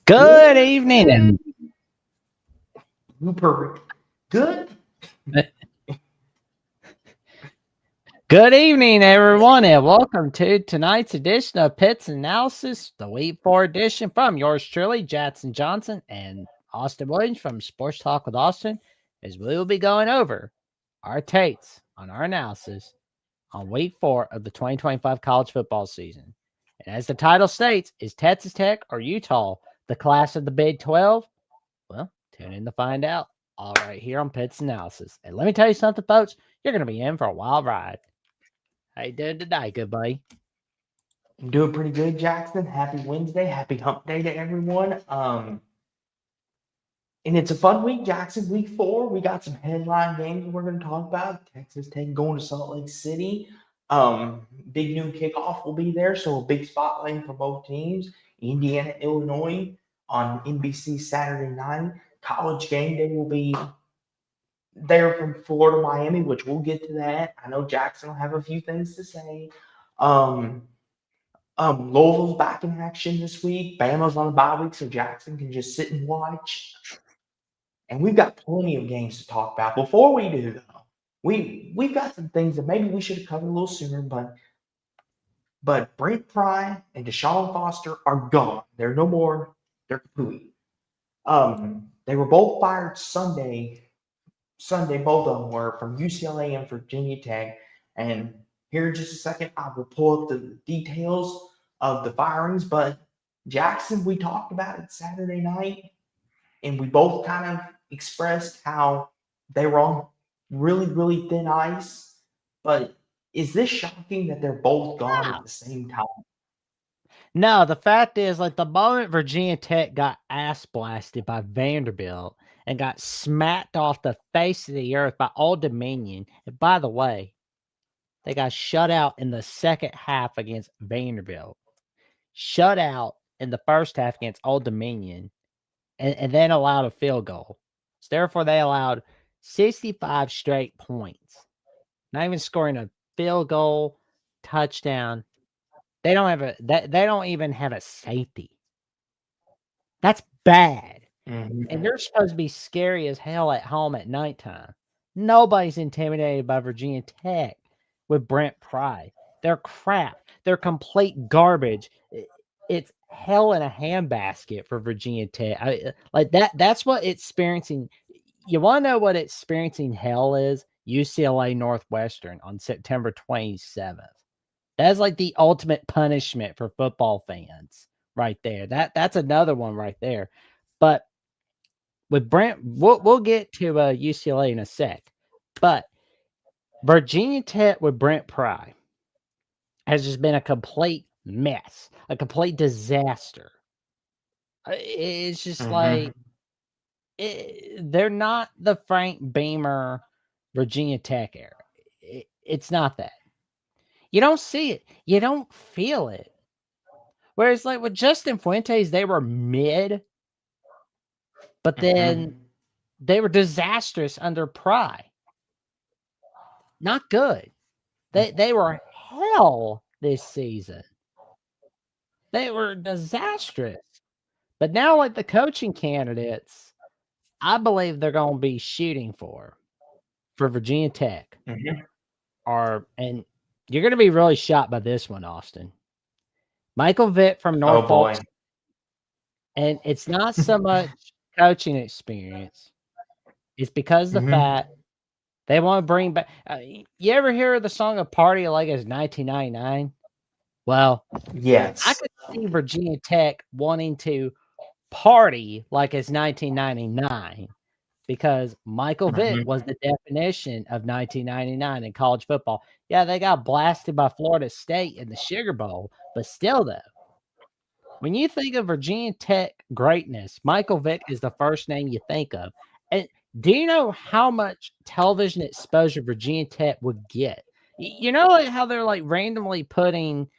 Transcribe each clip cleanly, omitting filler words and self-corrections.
Good evening and Super good. good evening, everyone, and welcome to tonight's edition of Pitts Analysis, the Week 4 edition from yours truly, Jackson Johnson and Austin Williams from Sports Talk with Austin, as we will be going over our takes on our analysis on Week 4 of the 2025 college football season. And as the title states, is Texas Tech or Utah the class of the Big 12? Well, tune in to find out. All right, here on Pitts Analysis. And let me tell you something, folks. You're going to be in for a wild ride. How you doing today, good buddy? I'm doing pretty good, Jackson. Happy Wednesday. Happy hump day to everyone. And it's a fun week, Jackson. Week 4. We got some headline games we're going to talk about. Texas Tech going to Salt Lake City. Big noon kickoff will be there, so a big spotlight for both teams. Indiana, Illinois on NBC Saturday night. College game day will be there from Florida, Miami, which we'll get to that. I know Jackson will have a few things to say. Louisville's back in action this week. Bama's on a bye week, so Jackson can just sit and watch. And we've got plenty of games to talk about. Before we do, though, we've got some things that maybe we should have covered a little sooner, but Brent Pry and Deshaun Foster are gone. They're no more. They're complete. They were both fired Sunday, both of them were from UCLA and Virginia Tech. And here in just a second, I will pull up the details of the firings. But Jackson, we talked about it Saturday night, and we both kind of expressed how they were on really, really thin ice. But is this shocking that they're both gone at the same time? No, the fact is, like, the moment Virginia Tech got ass blasted by Vanderbilt and got smacked off the face of the earth by Old Dominion, and by the way, they got shut out in the second half against Vanderbilt, shut out in the first half against Old Dominion, and then allowed a field goal. So therefore, they allowed 65 straight points, not even scoring a field goal, touchdown. They don't even have a safety. That's bad. Mm-hmm. And they're supposed to be scary as hell at home at nighttime. Nobody's intimidated by Virginia Tech with Brent Pry. They're crap. They're complete garbage. It's hell in a handbasket for Virginia Tech. Like that. That's what experiencing. You want to know what experiencing hell is? UCLA Northwestern on September 27th. That's like the ultimate punishment for football fans right there. That's another one right there. But with Brent, we'll get to UCLA in a sec. But Virginia Tech with Brent Pry has just been a complete mess, a complete disaster. It's just like they're not the Frank Beamer Virginia Tech era. It's not that. You don't see it. You don't feel it. Whereas, like, with Justin Fuentes, they were mid, but then they were disastrous under Pry. Not good. They were hell this season. They were disastrous. But now, like, the coaching candidates, I believe they're going to be shooting for Virginia Tech. And you're going to be really shocked by this one, Austin. Michael Vick from Norfolk. And it's not so much coaching experience. It's because of the fact they want to bring back. You ever hear the song "A Party Like It's 1999"? Well, yes. I could see Virginia Tech wanting to party like it's 1999 because Michael Vick was the definition of 1999 in college football. Yeah, they got blasted by Florida State in the Sugar Bowl, but still, though, when you think of Virginia Tech greatness, Michael Vick is the first name you think of. And do you know how much television exposure Virginia Tech would get? You know, like how they're like randomly putting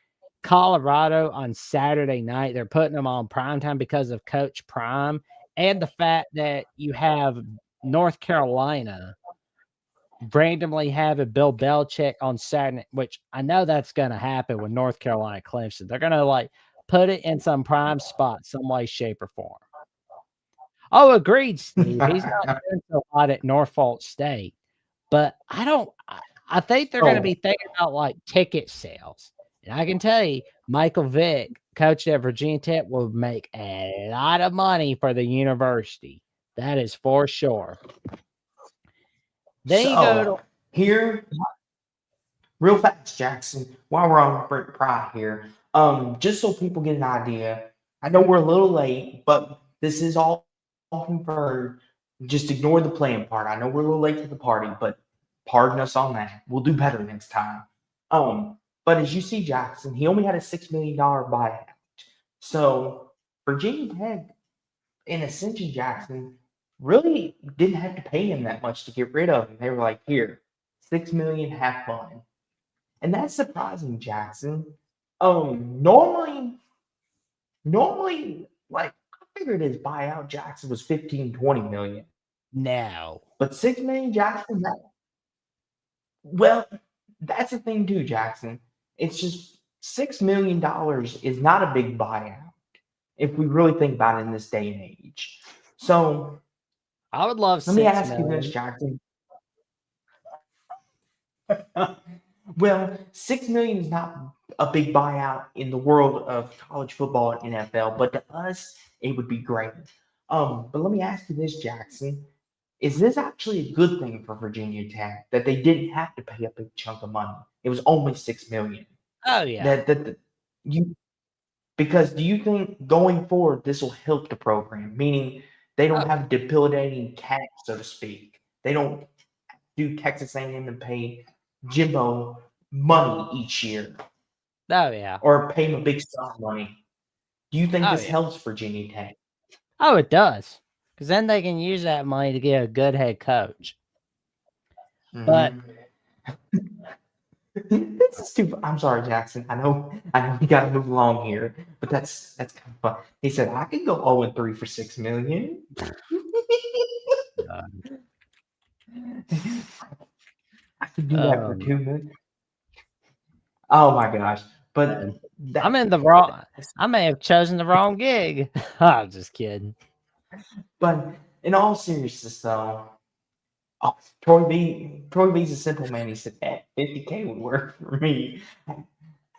Colorado on Saturday night. They're putting them on primetime because of Coach Prime and the fact that you have North Carolina randomly having Bill Belichick on Saturday, which I know that's going to happen with North Carolina Clemson. They're going to like put it in some prime spot, some way, shape, or form. Oh, agreed, Steve. He's not doing so hot at Norfolk State, but I think they're going to Oh, be thinking about like ticket sales. And I can tell you, Michael Vick, coach at Virginia Tech, will make a lot of money for the university. That is for sure. Then you go to so here, real fast, Jackson, while we're on Brent Pry here, just so people get an idea, I know we're a little late, but this is all confirmed. Just ignore the playing part. I know we're a little late to the party, but pardon us on that. We'll do better next time. But as you see, Jackson, he only had a $6 million buyout. So Virginia Tech and Ascension Jackson really didn't have to pay him that much to get rid of him. They were like, here, 6 million, have fun. And that's surprising, Jackson. Normally, like I figured his buyout Jackson was 15, 20 million. now. But 6 million Jackson, well, that's the thing too, Jackson. It's just $6 million is not a big buyout if we really think about it in this day and age. So I would love let me 6 ask you this, million. Jackson. Well, 6 million is not a big buyout in the world of college football and NFL, but to us, it would be great. But let me ask you this, Jackson. Is this actually a good thing for Virginia Tech that they didn't have to pay a big chunk of money? It was only 6 million. Oh yeah. You because do you think going forward this will help the program? Meaning they don't Oh, have debilitating cap, so to speak. They don't do Texas A&M and pay Jimbo money each year oh yeah. or pay him a big sum of money. Do you think Oh this yeah. helps Virginia Tech? Oh, it does. Because then they can use that money to get a good head coach. But Mm-hmm. This is too. I'm sorry, Jackson. I know we got to move along here, but that's kind of fun. He said I could go 0-3 for 6 million. I could do that for um, 2 million. Oh my gosh! But man, I'm that, in the wrong. I may have chosen the wrong gig. I'm just kidding. but in all seriousness, though, oh, Troy B's a simple man. He said, 50K would work for me."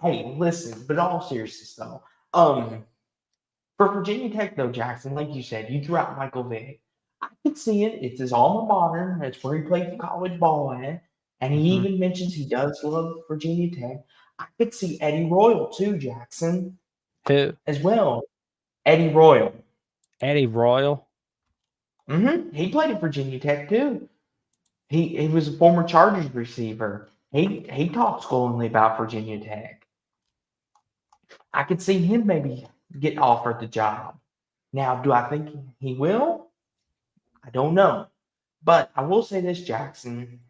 Hey, listen, but in all seriousness, though, for Virginia Tech, though, Jackson, like you said, you threw out Michael Vick. I could see it. It's his alma mater. That's where he played college ball at. And he Mhm. even mentions he does love Virginia Tech. I could see Eddie Royal, too, Jackson, Who? as well. Eddie Royal. Eddie Royal. He played at Virginia Tech, too. He was a former Chargers receiver. He talks glowingly about Virginia Tech. I could see him maybe get offered the job. Now, do I think he will? I don't know. But I will say this, Jackson.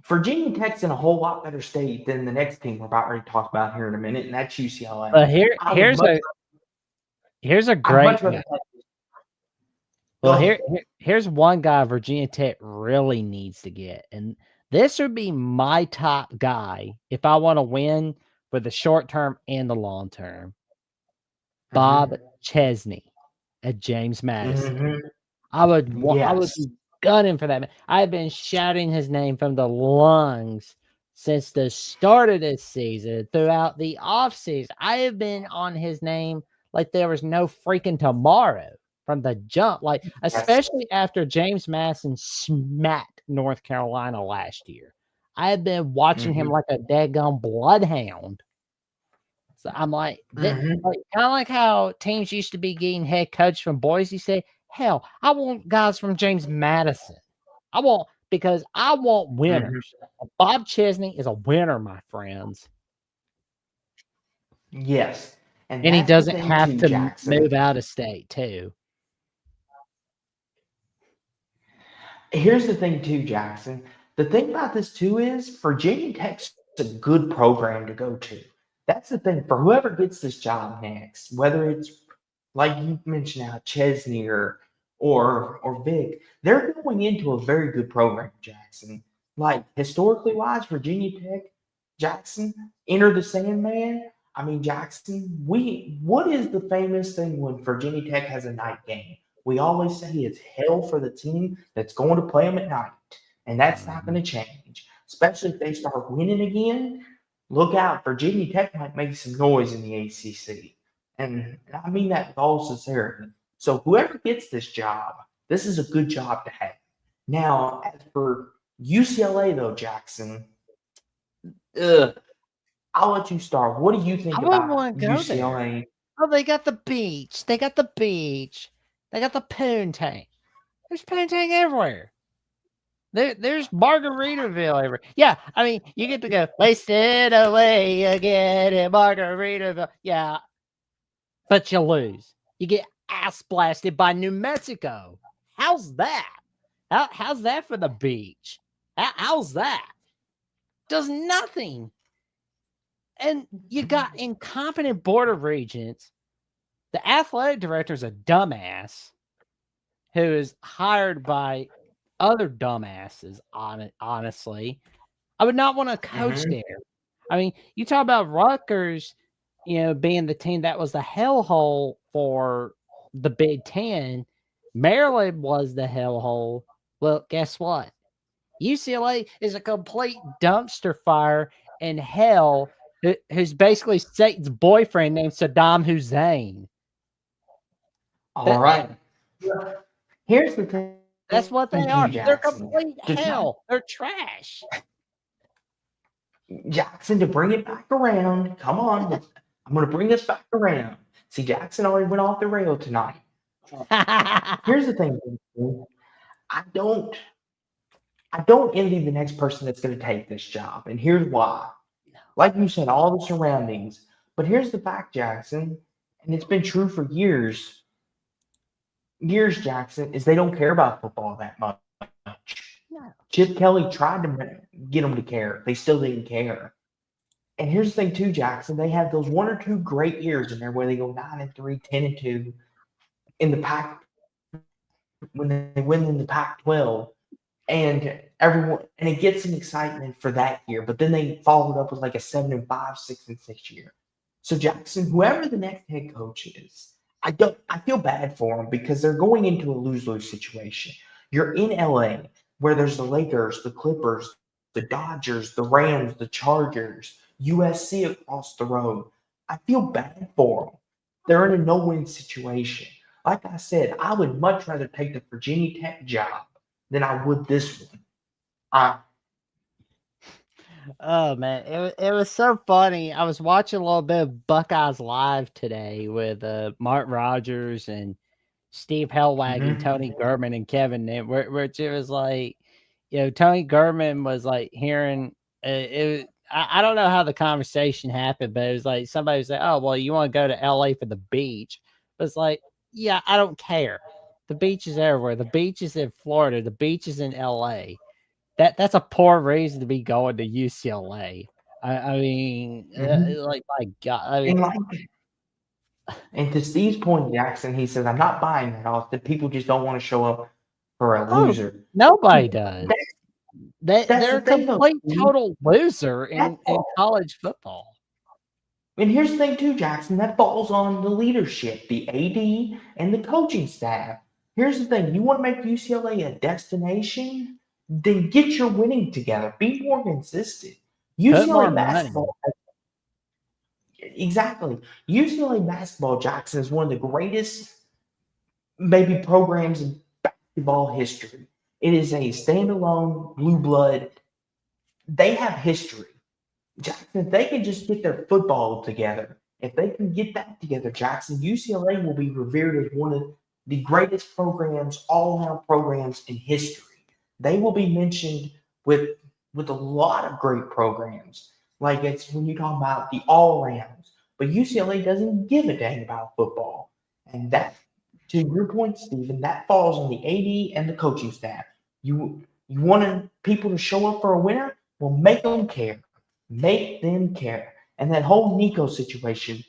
Virginia Tech's in a whole lot better state than the next team we're about ready to talk about here in a minute, and that's UCLA. But I would much, here's a I'd great much rather guy. go Well, ahead. here's one guy Virginia Tech really needs to get, and this would be my top guy if I want to win for the short term and the long term. Bob Mm-hmm. Chesney at James Madison. Mm-hmm. I would Yes. be gunning for that man. I've been shouting his name from the lungs since the start of this season, throughout the offseason. I have been on his name like there was no freaking tomorrow from the jump. Like, Yes. especially after James Madison smacked North Carolina last year. I have been watching him Mm-hmm. like a daggone bloodhound. So I'm like, Mm-hmm. like kind of like how teams used to be getting head coach from Boise State. Hell, I want guys from James Madison. Because I want Mm-hmm. winners. Bob Chesney is a winner, my friends, Yes. And and he that's the doesn't thing have too, to Jackson. move out of state too. Here's the thing too, Jackson. The thing about this too is Virginia Tech's a good program to go to. That's the thing for whoever gets this job next, whether it's like you mentioned now, Chesney or Vic, they're going into a very good program, Jackson. Like historically wise, Virginia Tech, Jackson, Enter the Sandman. I mean, Jackson, what is the famous thing when Virginia Tech has a night game? We always say it's hell for the team that's going to play them at night, and that's not going to change. Especially if they start winning again. Look out, Virginia Tech might make some noise in the ACC, and I mean that with all sincerity. So whoever gets this job, this is a good job to have. Now, as for UCLA though, Jackson, ugh, I'll let you start. What do you think I wouldn't about want to go there. UCLA? Oh, they got the beach. They got the beach. They got the poontang. There's poontang everywhere. There's Margaritaville everywhere. Yeah, I mean, you get to go wasted away again in Margaritaville. Yeah, but you lose. You get ass blasted by New Mexico. How's that? How's that for the beach? How's that? Does nothing. And you got incompetent board of regents. The athletic director's a dumbass who is hired by other dumbasses. Honestly, I would not want to coach Mm-hmm. there. I mean, you talk about Rutgers, being the team that was the hellhole for the Big Ten. Maryland was the hellhole. Well, guess what? UCLA is a complete dumpster fire in hell, who's basically Satan's boyfriend named Saddam Hussein. All That, right. Here's the thing, that's what too, they are. They're Jackson. complete hell. They're trash. Jackson, to bring it back around. Come on, I'm going to bring this back around. See, Jackson already went off the rail tonight. Here's the thing, Jackson. I don't envy the next person that's going to take this job, and here's why. Like you said, all the surroundings. But here's the fact, Jackson, and it's been true for years. Years, Jackson, is they don't care about football that much. No. Chip Kelly tried to get them to care. They still didn't care. And here's the thing, too, Jackson. They have those 1 or 2 great years in there where they go 9-3, 10-2 in the Pac when they win in the Pac-12, and everyone and it gets some excitement for that year. But then they followed up with like a 7-5, 6-6 year. So Jackson, whoever the next head coach is, I feel bad for them because they're going into a lose-lose situation. You're in LA where there's the Lakers, the Clippers, the Dodgers, the Rams, the Chargers, USC across the road. I feel bad for them. They're in a no-win situation. Like I said, I would much rather take the Virginia Tech job than I would this one. Oh man, it was so funny. I was watching a little bit of Buckeyes Live today with Mark Rogers and Steve Hellwagon, Tony Gurman, and Kevin Nitt, which it was like, Tony Gurman was like hearing I don't know how the conversation happened, but it was like somebody was like, "Oh, well, you want to go to LA for the beach?" But it's like, yeah, I don't care. The beach is everywhere. The beach is in Florida. The beach is in LA. That's a poor reason to be going to UCLA. I mean, like my God. I mean, And to Steve's point, Jackson, he says, I'm not buying that off. That people just don't want to show up for a loser. Nobody does. They're a thing, complete though, total loser in college football. And here's the thing, too, Jackson, that falls on the leadership, the AD, and the coaching staff. Here's the thing, you want to make UCLA a destination? Then get your winning together. Be more consistent. UCLA basketball. Exactly. UCLA basketball, Jackson, is one of the greatest, maybe, programs in basketball history. It is a standalone blue blood. They have history. Jackson, if they can just get their football together, if they can get that together, Jackson, UCLA will be revered as one of the greatest programs, all-around programs in history. They will be mentioned with a lot of great programs. Like it's when you talk about the all-arounds. But UCLA doesn't give a dang about football. And that, to your point, Stephen, that falls on the AD and the coaching staff. You wanted people to show up for a winner? Well, make them care. Make them care. And that whole Nico situation,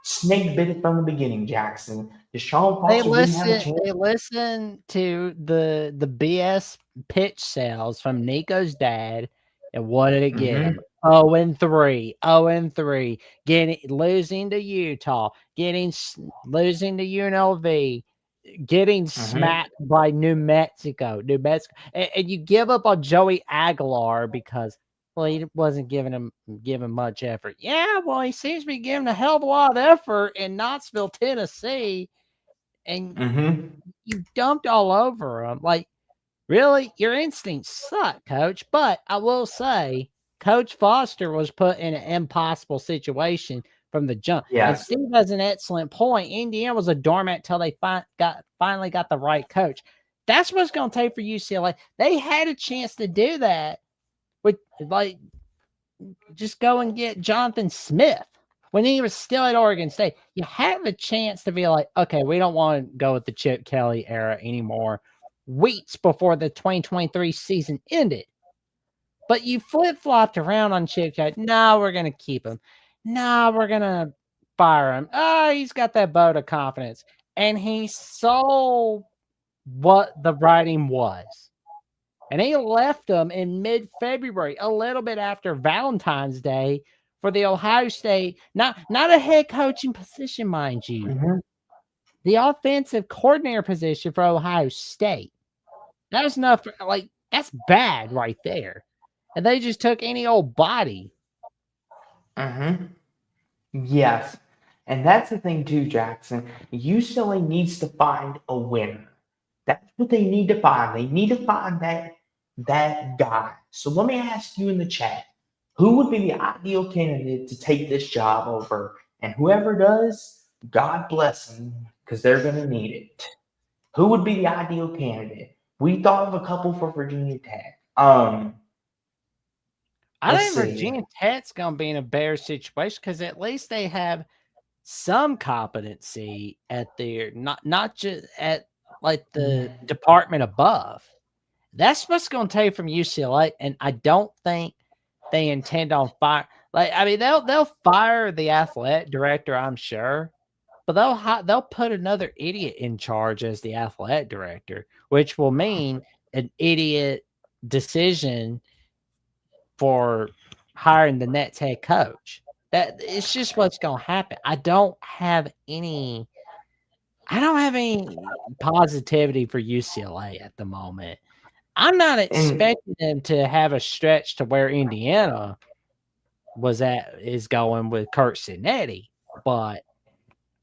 snake bit it from the beginning, Jackson. Deshaun Foster didn't have a chance. They listen to the BS pitch sales from Nico's dad, and what did it get him? 0-3, 0-3, losing to Utah, losing to UNLV, getting Mm-hmm. smacked by New Mexico, and you give up on Joey Aguilar because well he wasn't giving much effort. Yeah, well he seems to be giving a hell of a lot of effort in Knoxville, Tennessee, and Mm-hmm. you dumped all over him. Like really, your instincts suck, coach. But I will say, Coach Foster was put in an impossible situation from the jump. And Yes. Steve has an excellent point. Indiana was a doormat till they finally got the right coach. That's what's going to take for UCLA. They had a chance to do that with like just go and get Jonathan Smith when he was still at Oregon State. You have a chance to be like, okay, we don't want to go with the Chip Kelly era anymore. Weeks before the 2023 season ended, but you flip flopped around on Chip Kelly. No, we're gonna keep him. No, we're gonna fire him. Oh, he's got that vote of confidence, and he saw what the writing was. And he left them in mid-February, a little bit after Valentine's Day, for the Ohio State, not a head coaching position, mind you, Mm-hmm. the offensive coordinator position for Ohio State. That was enough. Like that's bad right there. And they just took any old body. Mm-hmm. Yes. And that's the thing too, Jackson. UCLA needs to find a winner. That's what they need to find. They need to find that guy. So let me ask you in the chat, who would be the ideal candidate to take this job over? And whoever does, God bless them, because they're gonna need it. Who would be the ideal candidate? We thought of a couple for Virginia Tech. I Let's think see. Virginia Tech's gonna be in a better situation because at least they have some competency at their not just at like the department above. That's what's gonna take from UCLA, and I don't think they intend on fire. Like I mean, they'll fire the athletic director, I'm sure, but they'll put another idiot in charge as the athletic director, which will mean an idiot decision for hiring the next head coach. That it's just what's gonna happen. I don't have any positivity for UCLA at the moment. I'm not And expecting them to have a stretch to where Indiana is going with Kurt Cinetti, but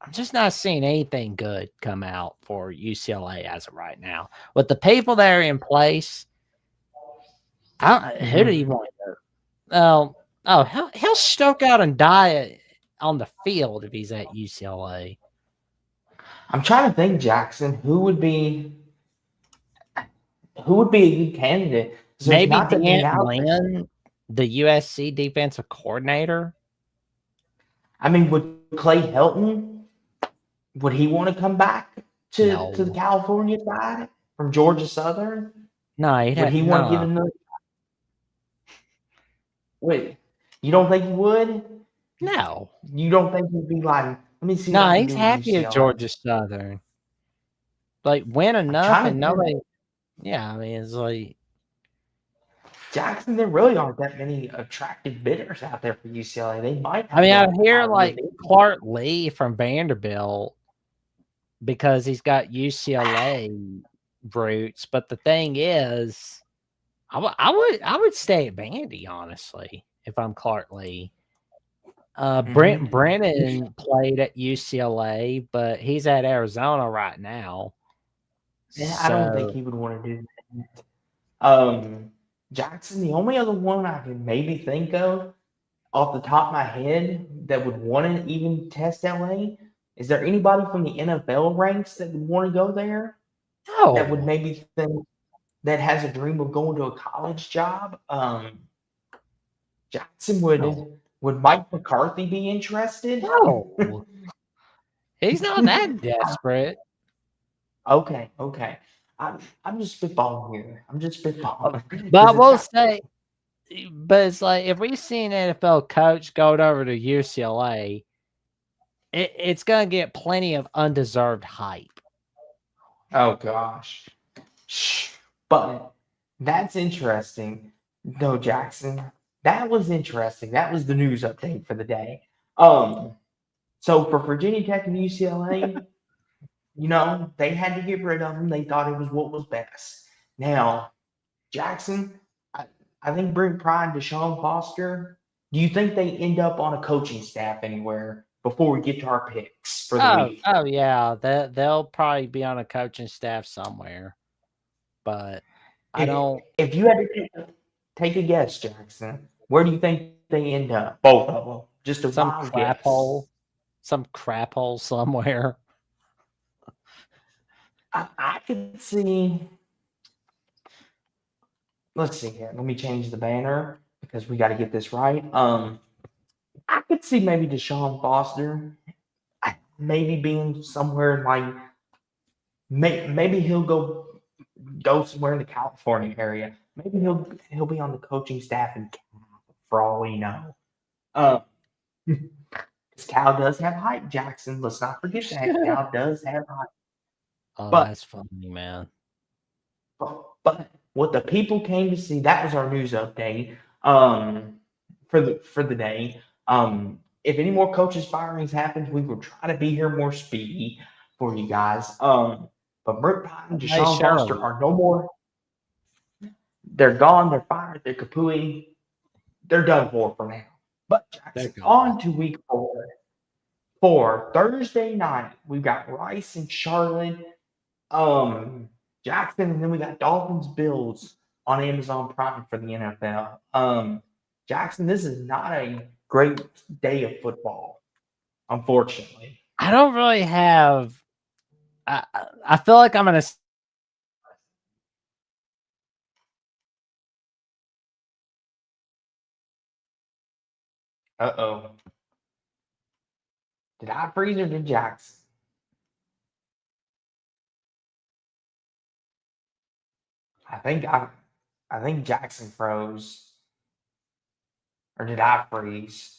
I'm just not seeing anything good come out for UCLA as of right now. With the people that are in place, who do you mhm. want to he'll stoke out and die on the field if he's at UCLA. I'm trying to think, Jackson, who would be a good candidate? 'Cause there's Maybe not that many Dan out there. Lynn, the USC defensive coordinator. I mean, would Clay Helton, would he want to come back to the No, California side from Georgia Southern? no, Would he want to give no, another? Wait, you don't think he would? no, You don't think he'd be like, let me see what no. I can He's do with happy at UCLA? Georgia Southern. Like win I'm enough trying and to think. nobody. Yeah, I mean it's like Jackson, there really aren't that many attractive bidders out there for UCLA. They might I have mean I the hear ideal like bid. Clark Lee from Vanderbilt because he's got UCLA roots. But the thing is, I would stay at Vandy honestly if I'm Clark Lee. Brent Mm-hmm. Brennan played at UCLA, but he's at Arizona right now. Yeah, I don't think So he would want to do that. Jackson, the only other one I can maybe think of off the top of my head that would want to even test LA, is there anybody from the NFL ranks that would want to go there? That would no, maybe think that has a dream of going to a college job? Jackson, no, would Mike McCarthy be interested? no. He's not that desperate. Okay, okay. I'm just spitballing here. I'm just spitballing But I because it's will got say, but it's like if we see an NFL coach going over to UCLA, it's gonna get plenty of undeserved hype. oh gosh. Shh. But that's interesting, though, Jackson. that was interesting. That was the news update for the day. So for Virginia Tech and UCLA, they had to get rid of him. They thought it was what was best. Now, Jackson, I think Brent Pry and Deshaun Foster, do you think they end up on a coaching staff anywhere before we get to our picks for the week? Oh yeah, they'll probably be on a coaching staff somewhere, but I If, don't. if you had to take a guess, Jackson, where do you think they end up? Both of them. Just a Some wild crap guess. hole, some crap hole somewhere. I could see. Let's see here. Let me change the banner because we got to get this right. I could see maybe Deshaun Foster, maybe being somewhere like maybe he'll go somewhere in the California area. Maybe he'll be on the coaching staff in Cal, for all we know. Because Cal does have hype, Jackson. Let's not forget that Cal does have hype. Oh, But that's funny, man. but what the people came to see, that was our news update for the day. If any more coaches firings happen, we will try to be here more speedy for you guys. But Brent Pine and Hey, Deshaun Foster Shirley, are no more. They're gone. They're fired. They're kapooey. They're done for now. But they're Jackson, gone. on to week 4. For Thursday night, we've got Rice and Charlotte, Jackson, and then we got Dolphins Bills on Amazon Prime for the NFL. Jackson, this is not a great day of football, unfortunately. I don't really have. I feel like I'm gonna. Uh-oh. Did I freeze or did Jackson? I think Jackson froze. Or did I freeze?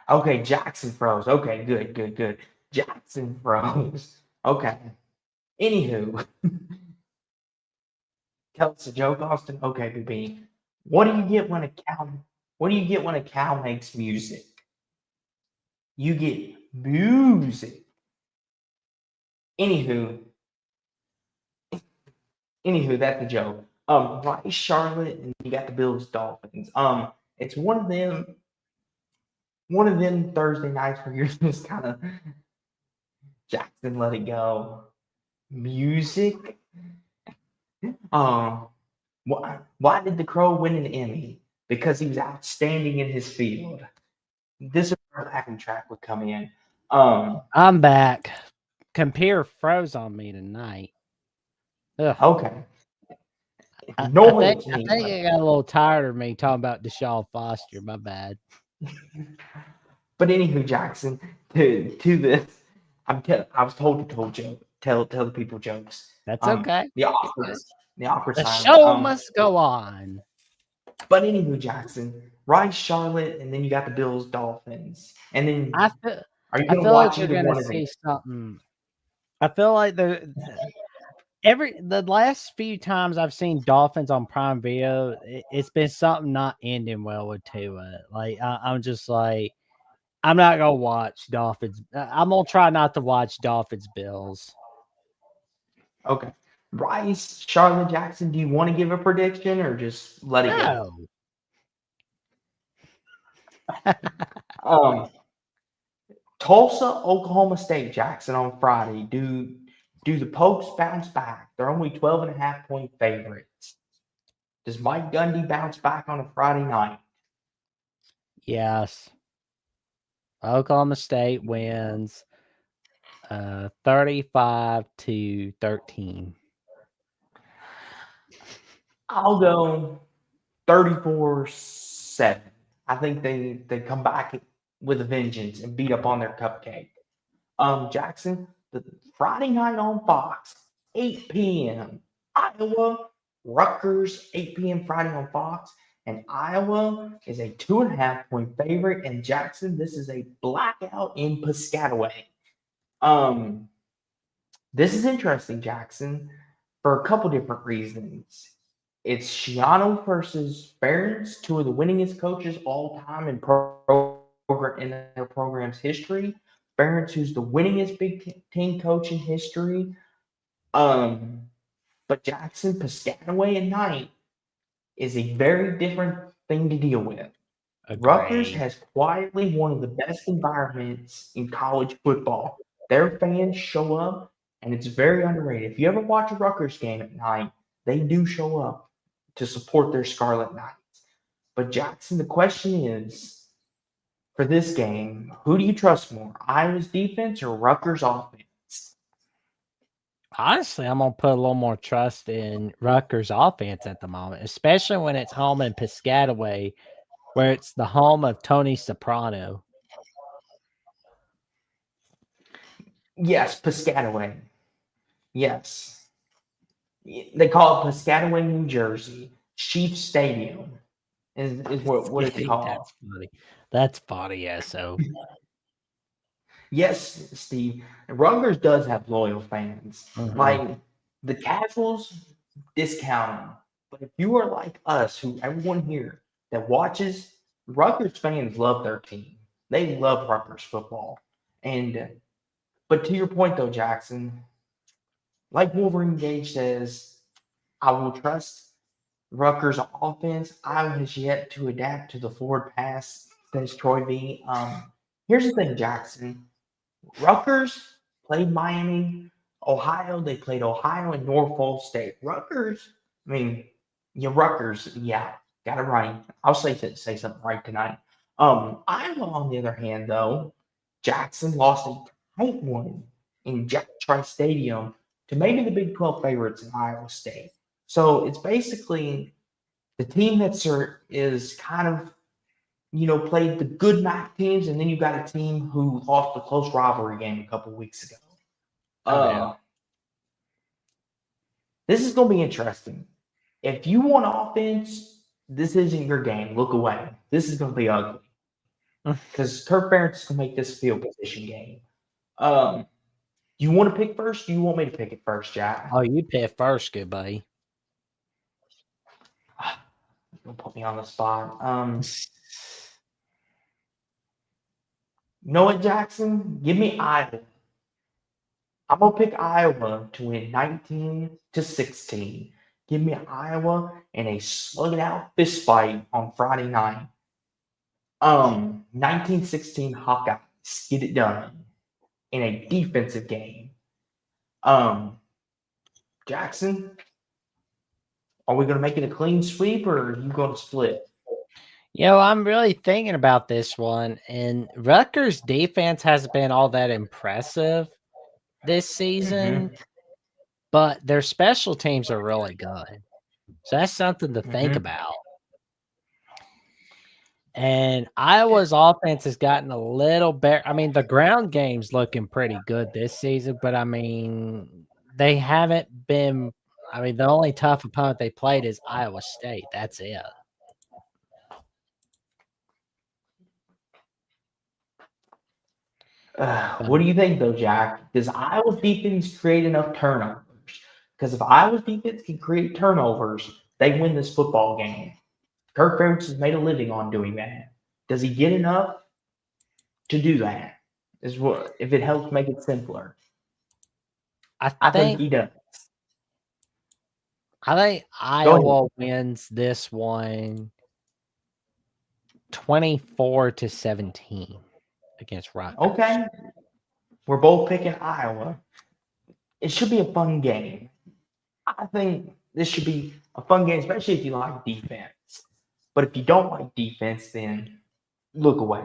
Okay, Jackson froze. Okay, good. Jackson froze. Okay. Anywho, tell us a joke, Austin. Okay, BB. What do you get when a cow? What do you get when a cow makes music? You get music. Anywho, that's a joke. Rice, Charlotte, and you got the Bills, Dolphins. It's one of them Thursday nights where you're just kind of Jackson, let it go. Music. Um, why did the Crow win an Emmy? Because he was outstanding in his field. This is where the backing track would come in. I'm back. Compare froze on me tonight. Ugh. Okay. I, I Normally think it's I me, think it got a little tired of me talking about Deshaun Foster. My bad. but anywho, Jackson, to this, I was told to tell the people jokes. That's okay. The awkward The silence. show must go on. But anywho, Jackson, Rice, Charlotte, and then you got the Bills, Dolphins, and then I feel are you I going to feel like watch you're either gonna one of them? see something. I feel like the last few times I've seen Dolphins on Prime Video, it's been something not ending well with Tua. Like I'm just like I'm not gonna watch Dolphins. I'm gonna try not to watch Dolphins Bills. Okay. Rice, Charlotte, Jackson, do you want to give a prediction or just let it go? No, Um, Tulsa, Oklahoma State, Jackson on Friday. Do the Pokes bounce back? They're only 12.5-point favorites. Does Mike Gundy bounce back on a Friday night? yes, Oklahoma State wins 35-13. I'll go 34-7. I think they come back with a vengeance and beat up on their cupcake. Jackson, the Friday night on Fox, 8 p.m. Iowa, Rutgers, 8 p.m. Friday on Fox. And Iowa is a 2.5-point favorite. And Jackson, this is a blackout in Piscataway. This is interesting, Jackson, for a couple different reasons. It's Shiano versus Ferentz, two of the winningest coaches all time in their program's history. Ferentz, who's the winningest Team coach in history. Um, but Jackson Piscataway at night is a very different thing to deal with. Rutgers Agreed. has quietly one of the best environments in college football. Their fans show up, and it's very underrated. If you ever watch a Rutgers game at night, they do show up to support their Scarlet Knights. But Jackson, the question is for this game, who do you trust more, Iowa's defense or Rutgers offense? Honestly, I'm gonna put a little more trust in Rutgers offense at the moment, especially when it's home in Piscataway, where it's the home of Tony Soprano. Yes, Piscataway. Yes. They call it Piscataway, New Jersey. Chief Stadium is what it's called. That's funny. That's funny, yeah. So Yes, Steve. Rutgers does have loyal fans. mhm. Like the casuals discount them. But if you are like us, who everyone here that watches, Rutgers fans love their team. They love Rutgers football. And but to your point though, Jackson, like Wolverine Gage says, I will trust Rutgers offense. Iowa has yet to adapt to the forward pass, says Troy V. Here's the thing, Jackson. Rutgers played Miami, Ohio. They played Ohio and Norfolk State. Rutgers, I mean, yeah, Rutgers, yeah, got it right. I'll say something right tonight. Iowa, on the other hand, though, Jackson lost a tight one in Jack Trice Stadium to maybe the Big 12 favorites in Iowa State. So it's basically the team is kind of played the good MAC teams, and then you got a team who lost a close rivalry game a couple weeks ago. Oh yeah. This is going to be interesting. If you want offense, this isn't your game. Look away. This is going to be ugly because Kirk Ferentz is going to make this field position game. You want to pick first? Do you want me to pick it first, Jack? Oh, you pick first, good buddy. Don't put me on the spot. You know what, Jackson? Give me Iowa. I'm gonna pick Iowa to win 19-16. Give me Iowa in a slug it out fist fight on Friday night. 1916 Hawkeyes get it done in a defensive game. Jackson, are we gonna make it a clean sweep or are you gonna split? I'm really thinking about this one, and Rutgers' defense hasn't been all that impressive this season, Mm-hmm. but their special teams are really good. So that's something to think Mm-hmm. about. And Iowa's offense has gotten a little better. I mean, the ground game's looking pretty good this season, but I mean, they haven't been. I mean, the only tough opponent they played is Iowa State. That's it. What do you think, though, Jack? Does Iowa's defense create enough turnovers? Because if Iowa's defense can create turnovers, they win this football game. Kirk Ferentz has made a living on doing that. Does he get enough to do that? Is what if it helps make it simpler? I I think think he does. I think Go ahead. Iowa wins this one 24-17 against Rutgers. Okay, we're both picking Iowa. It should be a fun game. I think this should be a fun game, especially if you like defense. But if you don't like defense, then look away.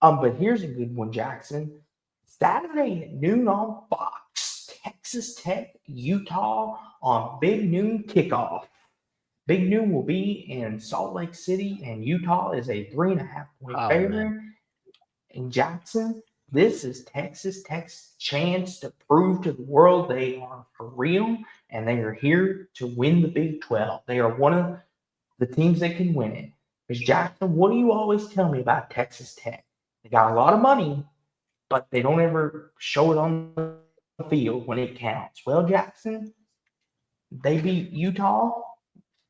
But here's a good one, Jackson. Saturday at noon on Fox, Texas Tech, Utah on Big Noon kickoff. Big Noon will be in Salt Lake City, and Utah is a 3.5-point Oh favorite. man. In Jackson, this is Texas Tech's chance to prove to the world they are for real, and they are here to win the Big 12. They are one of the teams that can win it. Because Jackson, what do you always tell me about Texas Tech? They got a lot of money, but they don't ever show it on the field when it counts. Well, Jackson, they beat Utah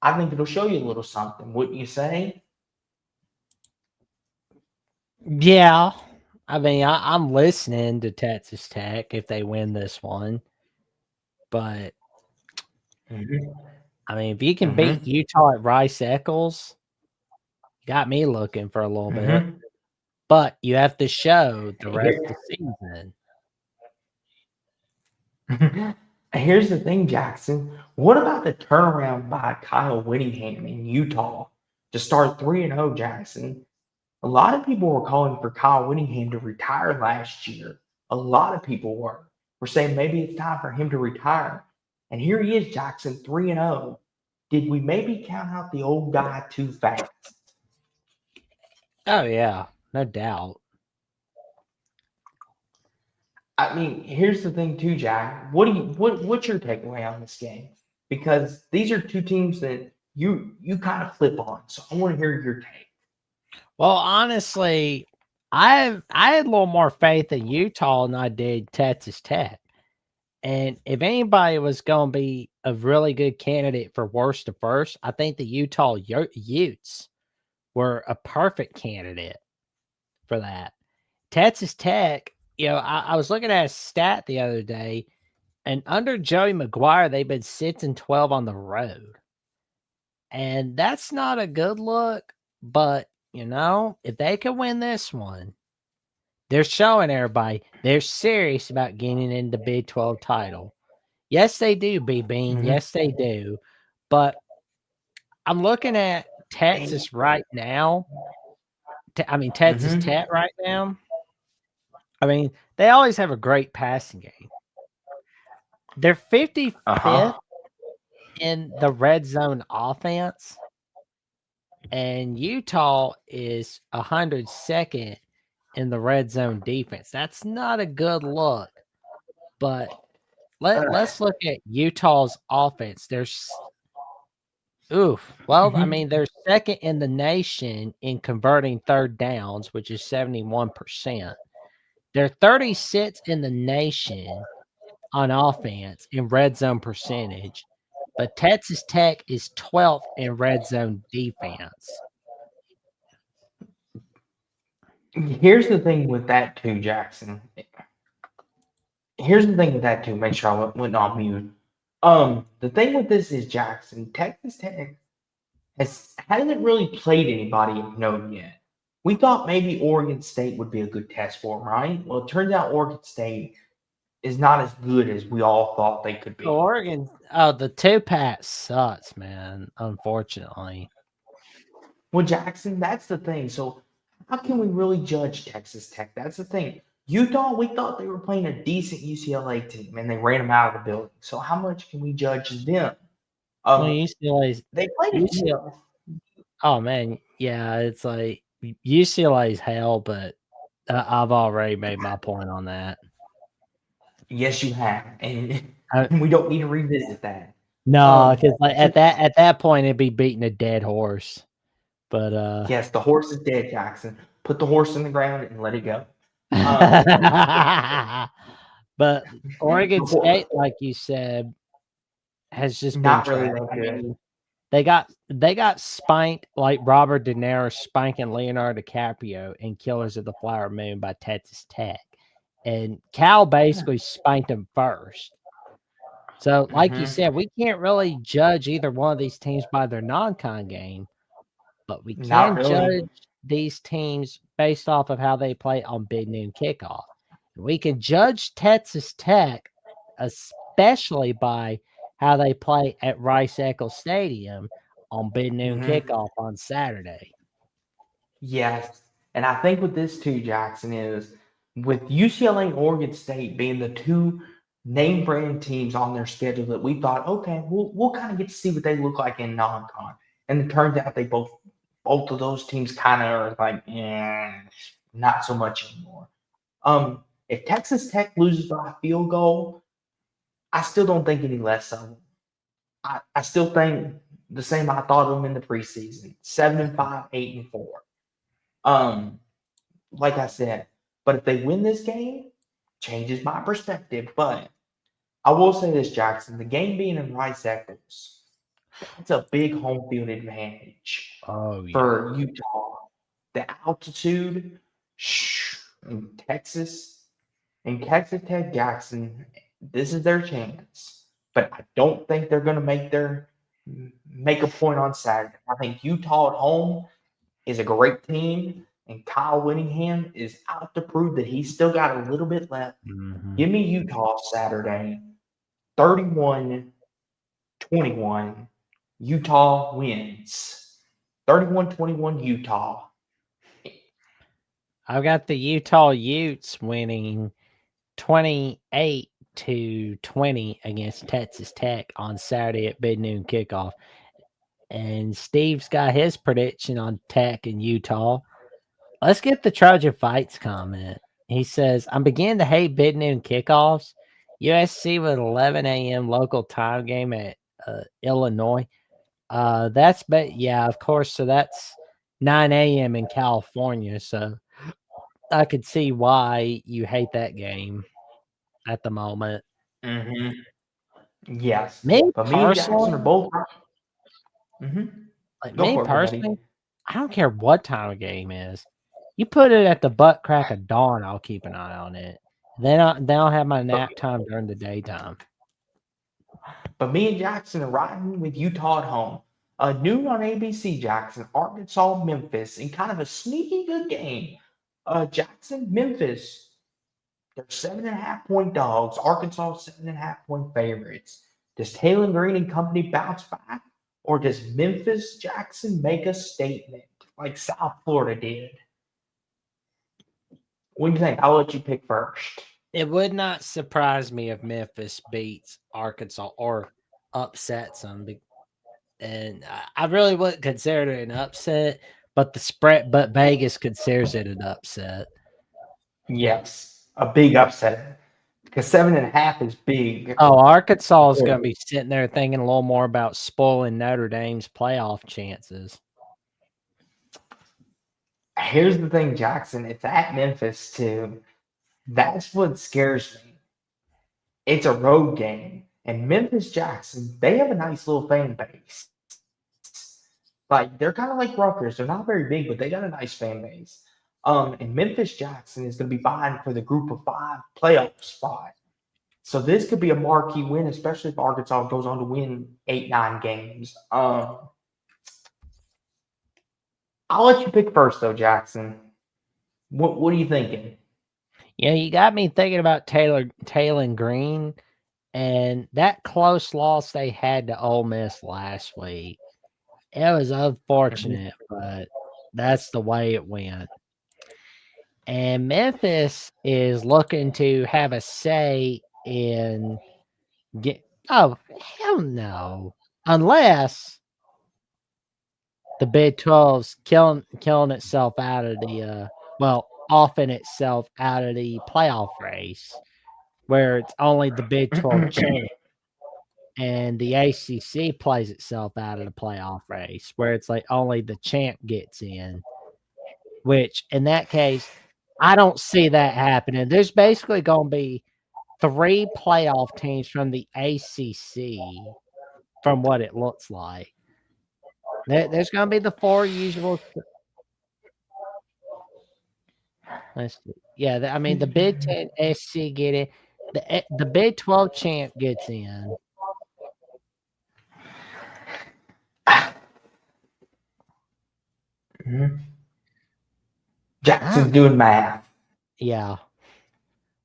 I think it'll show you a little something, wouldn't you say? Yeah. I mean, I'm listening to Texas Tech if they win this one. But, Mm-hmm. I mean, if you can beat Mm-hmm. Utah at Rice Eccles, got me looking for a little bit. Mm-hmm. But you have to show the rest of Here, the season. here's the thing, Jackson. What about the turnaround by Kyle Whittingham in Utah to start 3-0, Jackson? A lot of people were calling for Kyle Whittingham to retire last year. A lot of people were. We're saying maybe it's time for him to retire. And here he is, Jackson, 3-0. Did we maybe count out the old guy too fast? Oh, yeah. No doubt. I mean, here's the thing too, Jack. What's your takeaway on this game? Because these are two teams that you kind of flip on. So I want to hear your take. Well, honestly, I had a little more faith in Utah than I did Texas Tech. And if anybody was going to be a really good candidate for worst to first, I think the Utah Utes were a perfect candidate for that. Texas Tech, I was looking at a stat the other day, and under Joey McGuire, they've been 6-12 on the road. And that's not a good look, but if they can win this one, they're showing everybody they're serious about getting in the Big 12 title. Yes, they do, B Bean. Mm-hmm. Yes, they do. But I'm looking at Texas right now. Texas Mm-hmm. Tech right now. I mean, they always have a great passing game. They're 55th Uh-huh. in the red zone offense, and Utah is 102nd in the red zone defense. That's not a good look. But let's look at Utah's offense. Well, I Mm-hmm. mean, they're second in the nation in converting third downs, which is 71%. They're 36th in the nation on offense in red zone percentage, but Texas Tech is 12th in red zone defense. Here's the thing with that too, Jackson. Here's the thing with that too. Make sure I went on mute. The thing with this is Jackson, Texas Tech hasn't really played anybody of note yet. We thought maybe Oregon State would be a good test for them, right? Well, it turns out Oregon State is not as good as we all thought they could be. Oregon, the two-pack sucks, man, unfortunately. Well, Jackson, that's the thing. So how can we really judge Texas Tech? That's the thing. Utah, we thought they were playing a decent UCLA team, and they ran them out of the building. So how much can we judge them? Well, Um, UCLA's they played a UCLA. Oh man, yeah, it's like UCLA's hell, but I've already made my point on that. Yes, you have, and I, we don't need to revisit that. no, because like So at that point it'd be beating a dead horse. But yes, the horse is dead, Jackson. Put the horse in the ground and let it go. Um, but the Oregon horse, State, like you said, has just been not really trash. that I good. mean, they got spanked like Robert De Niro spanking Leonardo DiCaprio in Killers of the Flower Moon by Texas Tech, and Cal basically spanked him first. So, like you Mm-hmm. said, we can't really judge either one of these teams by their non-con game, but we Not can really. judge these teams based off of how they play on Big Noon Kickoff. We can judge Texas Tech, especially by how they play at Rice Eccles Stadium on Big Noon Mm-hmm. Kickoff on Saturday. Yes, and I think with this too, Jackson, is with UCLA and Oregon State being the two name brand teams on their schedule that we thought, okay, we'll kind of get to see what they look like in non-con, and it turns out they both of those teams kind of are like, not so much anymore. If Texas Tech loses by a field goal, I still don't think any less of them. I still think the same I thought of them in the preseason: 7-5, 8-4. Um, like I said, but if they win this game, changes my perspective. But I will say this, Jackson: the game being in Rice Eccles, That's a big home field advantage Oh yeah. for Utah. The altitude in Texas and Texas Tech Jackson, this is their chance. But I don't think they're going to make a point on Saturday. I think Utah at home is a great team, and Kyle Whittingham is out to prove that he's still got a little bit left. Mm-hmm. Give me Utah Saturday, 31-21. Utah wins. 31-21 Utah. I've got the Utah Utes winning 28-20 against Texas Tech on Saturday at mid-noon kickoff. And Steve's got his prediction on Tech and Utah. Let's get the Trojan Fights comment. He says, I'm beginning to hate mid-noon kickoffs. USC with 11 a.m. local time game at Illinois. Yeah, of course. So that's 9 a.m. in California. So I could see why you hate that game at the moment. Mm-hmm. Yes. Me But me and Jackson are personally, both. Mm-hmm. like Go me for it, personally, buddy. I don't care what time a game is. You put it at the butt crack of dawn, I'll keep an eye on it. Then I'll have my But, nap time during the daytime. but me and Jackson are riding with Utah at home. Noon on ABC, Jackson, Arkansas, Memphis, in kind of a sneaky good game. Jackson, Memphis, they're 7.5 point dogs. Arkansas, 7.5 point favorites. Does Taylor Green and company bounce back? Or does Memphis Jackson make a statement like South Florida did? What do you think? I'll let you pick first. It would not surprise me if Memphis beats Arkansas or upsets them. And I really wouldn't consider it an upset, but Vegas considers it an upset. Yes, a big upset because 7.5 is big. Oh, Arkansas is going to be sitting there thinking a little more about spoiling Notre Dame's playoff chances. Here's the thing, Jackson. It's at Memphis too. That's what scares me. It's a road game, and Memphis Jackson, they have a nice little fan base. Like they're kind of like Rutgers. They're not very big, but they got a nice fan base. And Memphis Jackson is going to be vying for the Group of Five playoff spot. So this could be a marquee win, especially if Arkansas goes on to win 8-9 games. I'll let you pick first, though, Jackson. What are you thinking? Yeah, you got me thinking about Taylor Green and that close loss they had to Ole Miss last week. It was unfortunate, but that's the way it went. And Memphis is looking to have a say in get. Oh hell no! Unless the Big 12's killing itself out of the offing itself out of the playoff race, where it's only the Big 12 champ, and the ACC plays itself out of the playoff race, where it's like only the champ gets in. Which in that case, I don't see that happening. There's basically going to be 3 playoff teams from the ACC, from what it looks like. There's going to be the 4 usual. Let's see. Yeah, I mean the Big 10 SC get it. The Big 12 champ gets in. Jackson's doing math. Yeah.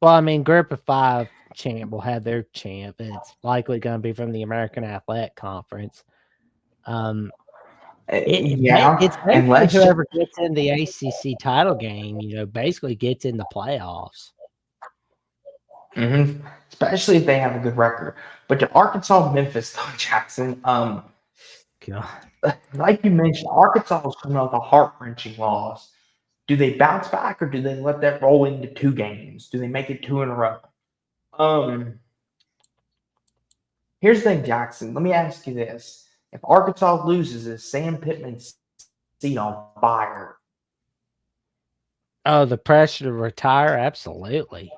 Well, I mean, Group of 5 champ will have their champ, and it's likely going to be from the American Athletic Conference. It's Yeah, basically unless whoever gets in the ACC title game, basically gets in the playoffs. especially if they have a good record. But to Arkansas, Memphis, though, Jackson, God. like you mentioned, Arkansas is coming off a heart-wrenching loss. Do they bounce back or do they let that roll into 2 games? Do they make it 2 in a row? Here's the thing, Jackson. Let me ask you this. If Arkansas loses, is Sam Pittman's seat on fire? Oh, the pressure to retire? Absolutely.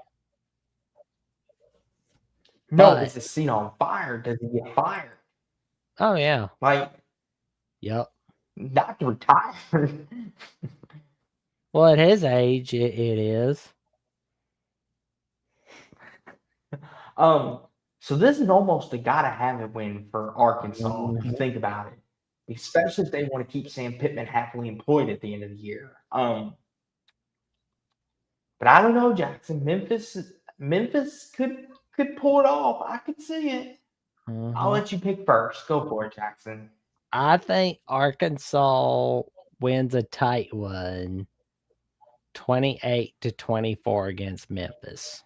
No, But is the seat on fire? Does he get fired? Oh yeah. Like, Yep. not to retire. Well, at his age, it is. So this is almost a gotta have it win for Arkansas, if you Mhm. think about it. Especially if they want to keep Sam Pittman happily employed at the end of the year. But I don't know, Jackson. Memphis could pull it off. I could see it. I'll Mhm. let you pick first. Go for it, Jackson. I think Arkansas wins a tight one, 28-24 against Memphis.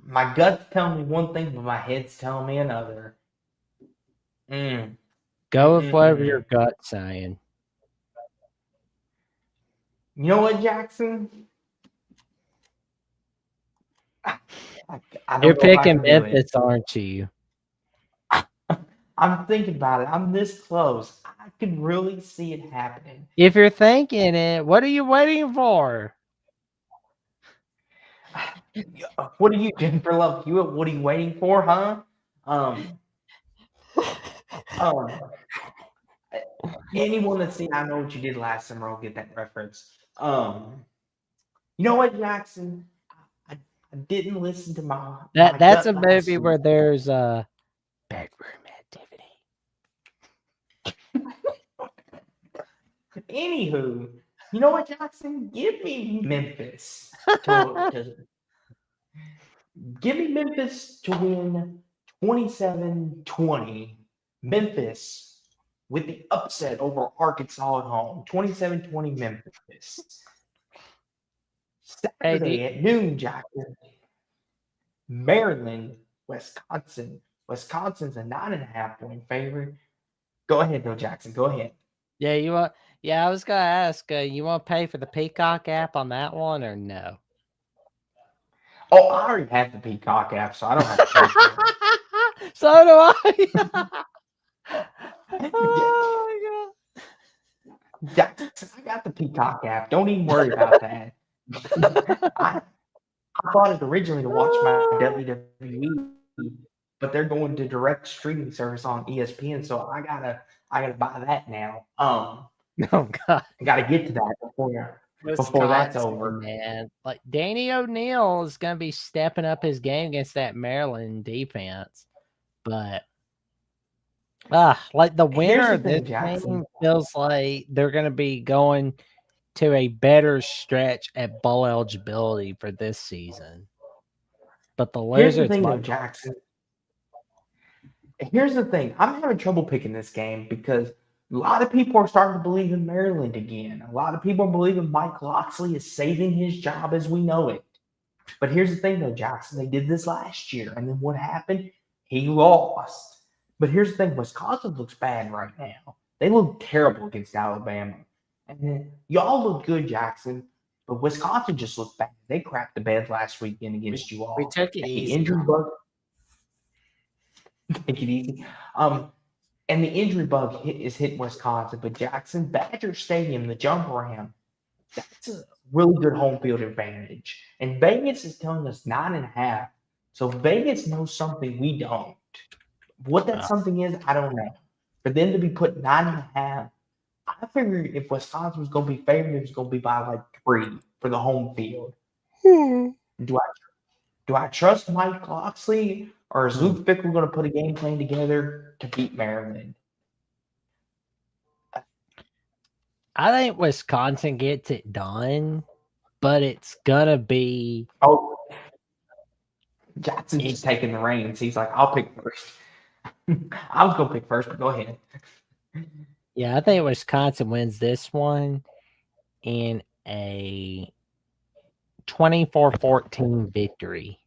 My gut's telling me one thing, but my head's telling me another. Mm. Go with whatever your Mm-mm-mm. gut's saying. You know what, Jackson? I, I You're don't know if I picking can do it. Memphis, aren't you? I'm thinking about it. I'm this close. I can really see it happening. If you're thinking it, what are you waiting for? What are you, Jennifer Love Hewitt? What are you waiting for, huh? Um, um, anyone that's seen I Know What You Did Last Summer will get that reference. You know what, Jackson? I, I didn't listen to my That's a gut movie last where week. there's bedroom activity. Anywho, you know what, Jackson? Give me Memphis to give me Memphis to win 27-20. Memphis with the upset over Arkansas at home. 27-20 Memphis. Hey, Saturday at noon, Jackson. Maryland, Wisconsin. Wisconsin's a 9.5 point favorite. Go ahead, Bill Jackson. Go ahead. yeah, you want? Yeah, I was gonna ask. You want to pay for the Peacock app on that one or no? Oh, I already have the Peacock app, so I don't have to pay for So do I. it. Oh Jackson, I got the Peacock app. Don't even worry about that. I, I bought it originally to watch my WWE, but they're going to direct streaming service on ESPN, so I gotta buy that now. my god. Oh god. I gotta get to that before that's Wisconsin, over. man. Like Danny O'Neal is gonna be stepping up his game against that Maryland defense, but like the Here's winner the of this thing, Jackson. game feels like they're gonna be going to a better stretch at bowl eligibility for this season. But the Here's the loser, it's thing, like, though, Jackson. Here's the thing. I'm having trouble picking this game because a lot of people are starting to believe in Maryland again. A lot of people are believing Mike Locksley is saving his job as we know it. But here's the thing, though, Jackson. They did this last year, and then what happened? He lost. But here's the thing: Wisconsin looks bad right now. They look terrible against Alabama, and then y'all look good, Jackson. But Wisconsin just looked bad. They crapped the bed last weekend we, against you we all. took it And the easy. injury bug, take it easy. And the injury bug is hitting Wisconsin. But Jackson, Badger Stadium, the jump ramp, that's a really good home field advantage. And Vegas is telling us 9.5. So Vegas knows something we don't. What that Uh, something is, I don't know. For them to be put 9.5, I figured if Wisconsin was going to be favored, it was going to be by like 3 for the home field. Do I do I trust Mike Locksley or is hmm. Luke Fickell going to put a game plan together to beat Maryland? I think Wisconsin gets it done, but it's gonna be Oh, Jackson's it, just taking the reins. He's like, I'll pick first. I was going to pick first, but go ahead. yeah, I think Wisconsin wins this one in a 24-14 victory.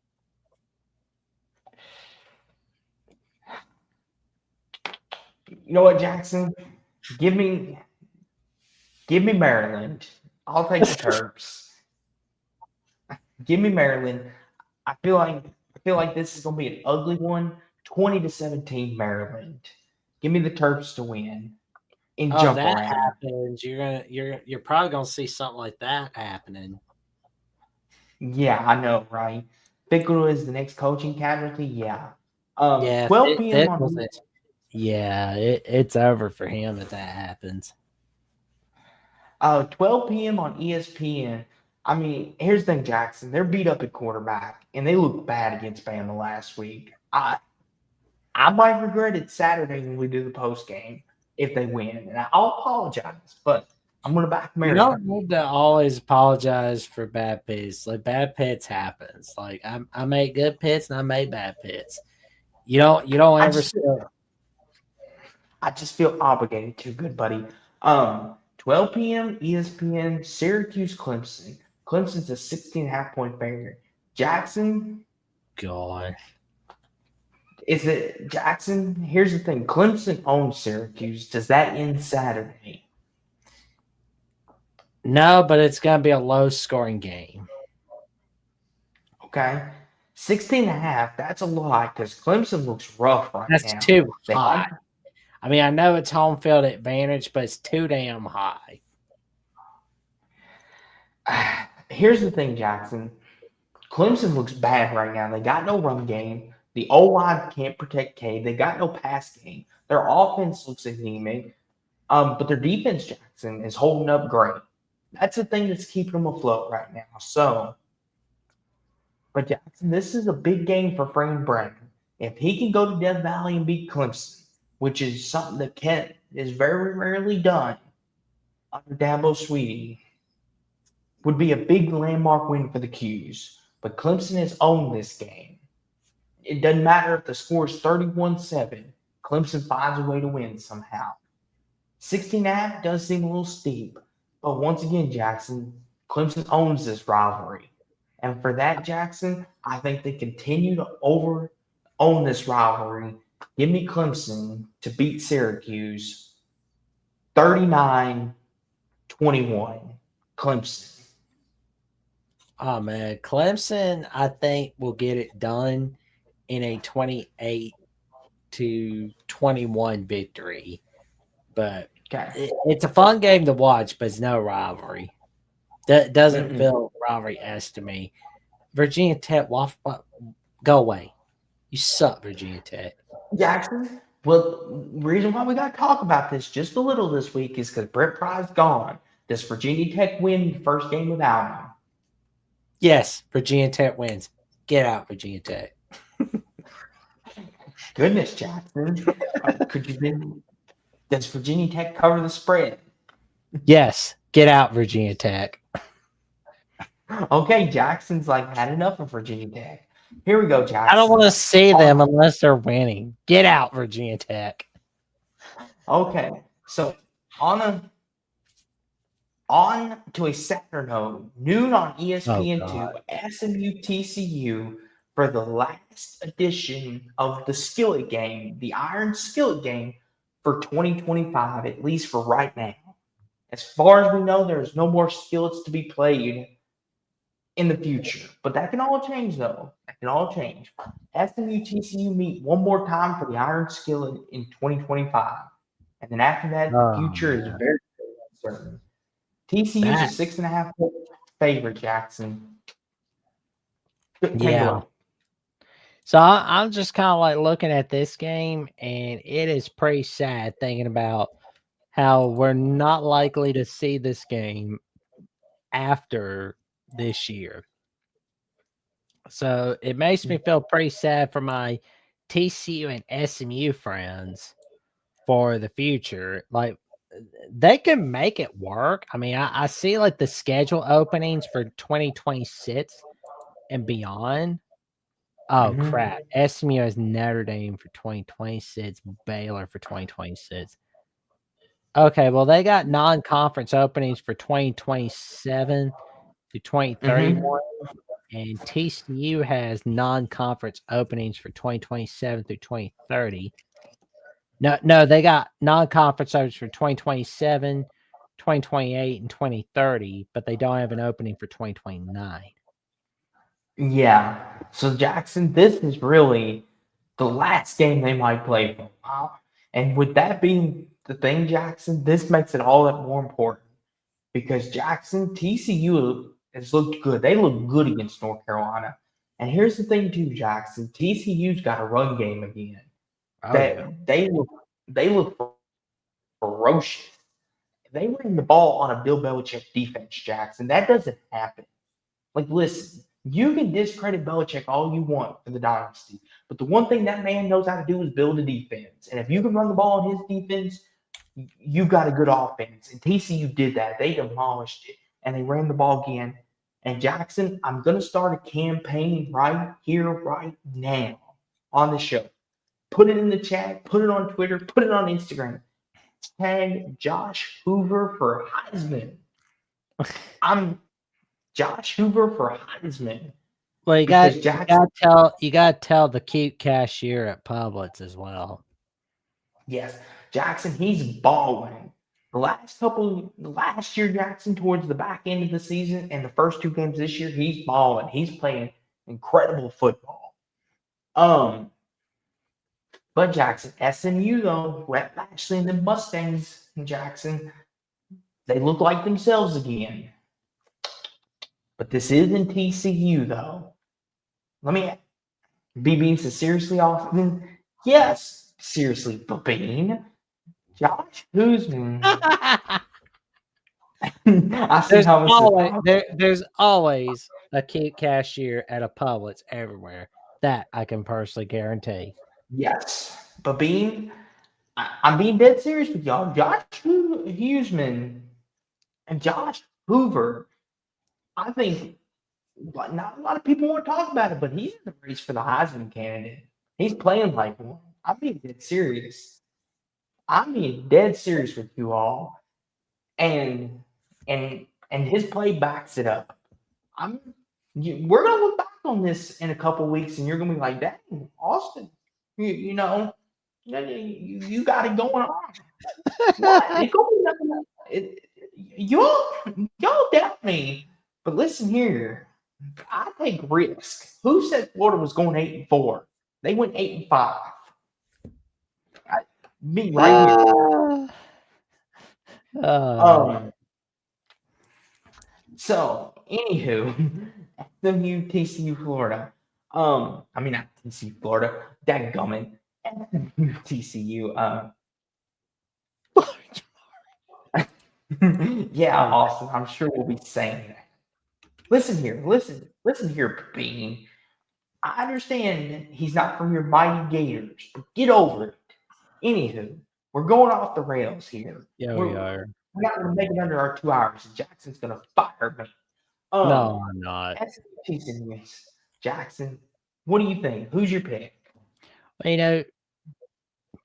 You know what, Jackson? Give me give me Maryland. I'll take the Terps. Give me Maryland. I feel like this is gonna be an ugly one. 20-17 Maryland. Give me the Terps to win in Oh, if jump that around. happens, you're probably gonna see something like that happening. Yeah, I know, right? Fickle is the next coaching casualty. Yeah. Yeah, 12 p.m. Fickle's on yeah, it's over for him if that happens. 12 p.m. on ESPN. I mean, here's the thing, Jackson. They're beat up at quarterback, and they looked bad against Bama last week. I might regret it Saturday when we do the post game if they win, and I'll apologize, but I'm gonna back You Maryland. don't need to always apologize for bad pits. Like bad pits happens. Like I make good pits and I make bad pits. You don't I ever just still I just feel obligated to, good buddy. 12 p.m. ESPN, Syracuse, Clemson. Clemson's a 16.5 point favorite. Jackson, God. is it Jackson? Here's the thing: Clemson owns Syracuse. Does that end Saturday? No, but it's gonna be a low scoring game. Okay, 16.5. That's a lot because Clemson looks rough right That's now. too They high. have I mean, I know it's home field advantage, but it's too damn high. Here's the thing, Jackson. Clemson looks bad right now. They got no run game. The O line can't protect Cade. They got no pass game. Their offense looks anemic. But their defense, Jackson, is holding up great. That's the thing that's keeping them afloat right now. So, but Jackson, this is a big game for Frank Brown. If he can go to Death Valley and beat Clemson, which is something that Kent is very rarely done under Dabo Sweetie, would be a big landmark win for the Qs. But Clemson has owned this game. It doesn't matter if the score is 31-7. Clemson finds a way to win somehow. 16.5 does seem a little steep. But once again, Jackson, Clemson owns this rivalry. And for that, Jackson, I think they continue to own this rivalry. Give me Clemson to beat Syracuse 39-21. Clemson. Oh man, Clemson, I think will get it done in a 28-21 victory. But Okay. it's a fun game to watch, but it's no rivalry. That doesn't Mm-mm. feel rivalry-esque to me. Virginia Tech, go away. You suck, Virginia Tech. Jackson, well, reason why we got to talk about this just a little this week is because Brent Pry's gone. Does Virginia Tech win the first game without him? Yes, Virginia Tech wins. Get out, Virginia Tech. Goodness, Jackson. Could you then? Does Virginia Tech cover the spread? Yes, get out, Virginia Tech. Okay, Jackson's like had enough of Virginia Tech. Here we go, Jackson. I don't want to see them unless they're winning. Get out, Virginia Tech. Okay, so on to a Saturday note, noon on ESPN2, SMU TCU for the last edition of the Skillet game, the Iron Skillet game for 2025, at least for right now. As far as we know, there's no more skillets to be played in the future. But that can all change, though. That can all change. SMU TCU meet one more time for the Iron Skillet in 2025. And then after that, the future is very uncertain. TCU's a 6.5-point favorite, Jackson. Take a look. So I'm just kind of like looking at this game, and it is pretty sad thinking about how we're not likely to see this game after this year. So it makes me feel pretty sad for my TCU and SMU friends for the future. Like they can make it work. I mean, I see like the schedule openings for 2026 and beyond. Oh crap. SMU has Notre Dame for 2026, Baylor for 2026. Okay, well they got non-conference openings for 2027 to 2031. And TCU has non-conference openings for 2027 through 2030. No, they got non-conference openings for 2027, 2028, and 2030, but they don't have an opening for 2029. Yeah. So, Jackson, this is really the last game they might play for a while. And with that being the thing, Jackson, this makes it all that more important because Jackson, TCU has looked good. They looked good against North Carolina. And here's the thing too, Jackson. TCU's got a run game again. Oh yeah. They look ferocious. They ran the ball on a Bill Belichick defense, Jackson. That doesn't happen. Like, listen, you can discredit Belichick all you want for the dynasty, but the one thing that man knows how to do is build a defense. And if you can run the ball on his defense, you got a good offense. And TCU did that. They demolished it, and they ran the ball again. And Jackson, I'm going to start a campaign right here, right now on the show. Put it in the chat, put it on Twitter, put it on Instagram. Tag Josh Hoover for Heisman. I'm Josh Hoover for Heisman. Well, you Because got Jackson, you got to tell the cute cashier at Publix as well. yes, Jackson, he's balling. Last year, Jackson, towards the back end of the season and the first two games this year, he's balling. He's playing incredible football. But Jackson, SMU though, Rhett Lashley and the Mustangs, Jackson, they look like themselves again. But this isn't TCU though. Let me be being so seriously, Austin. Yes, seriously, Babine. Josh Guzman. I see There's how there's always a cute cashier at a Publix everywhere. That I can personally guarantee. Yes, Babine. I'm being dead serious with y'all. Josh Huseman and Josh Hoover. I think not a lot of people want to talk about it, but he's in the race for the Heisman candidate. He's playing like one. I'm being dead serious. I'm being dead serious with you all, and his play backs it up. We're gonna look back on this in a couple weeks, and you're gonna be like, "Dang, Austin, you know, you got it going on." What? It gonna be nothing. Y'all doubt me, but listen here. I take risks. Who said Florida was going 8-4? They went 8-5. Me right here. So anywho, SMU, TCU, Florida. I mean not TCU, Florida. Dadgummit. SMU, TCU. Yeah, Austin. I'm sure we'll be saying that. Listen here, Bean. I understand he's not from your mighty Gators, but get over it. Anywho, we're going off the rails here. Yeah, we are. We're not going to make it under our 2 hours. Jackson's going to fire me. No, I'm not. Jackson, what do you think? Who's your pick? Well,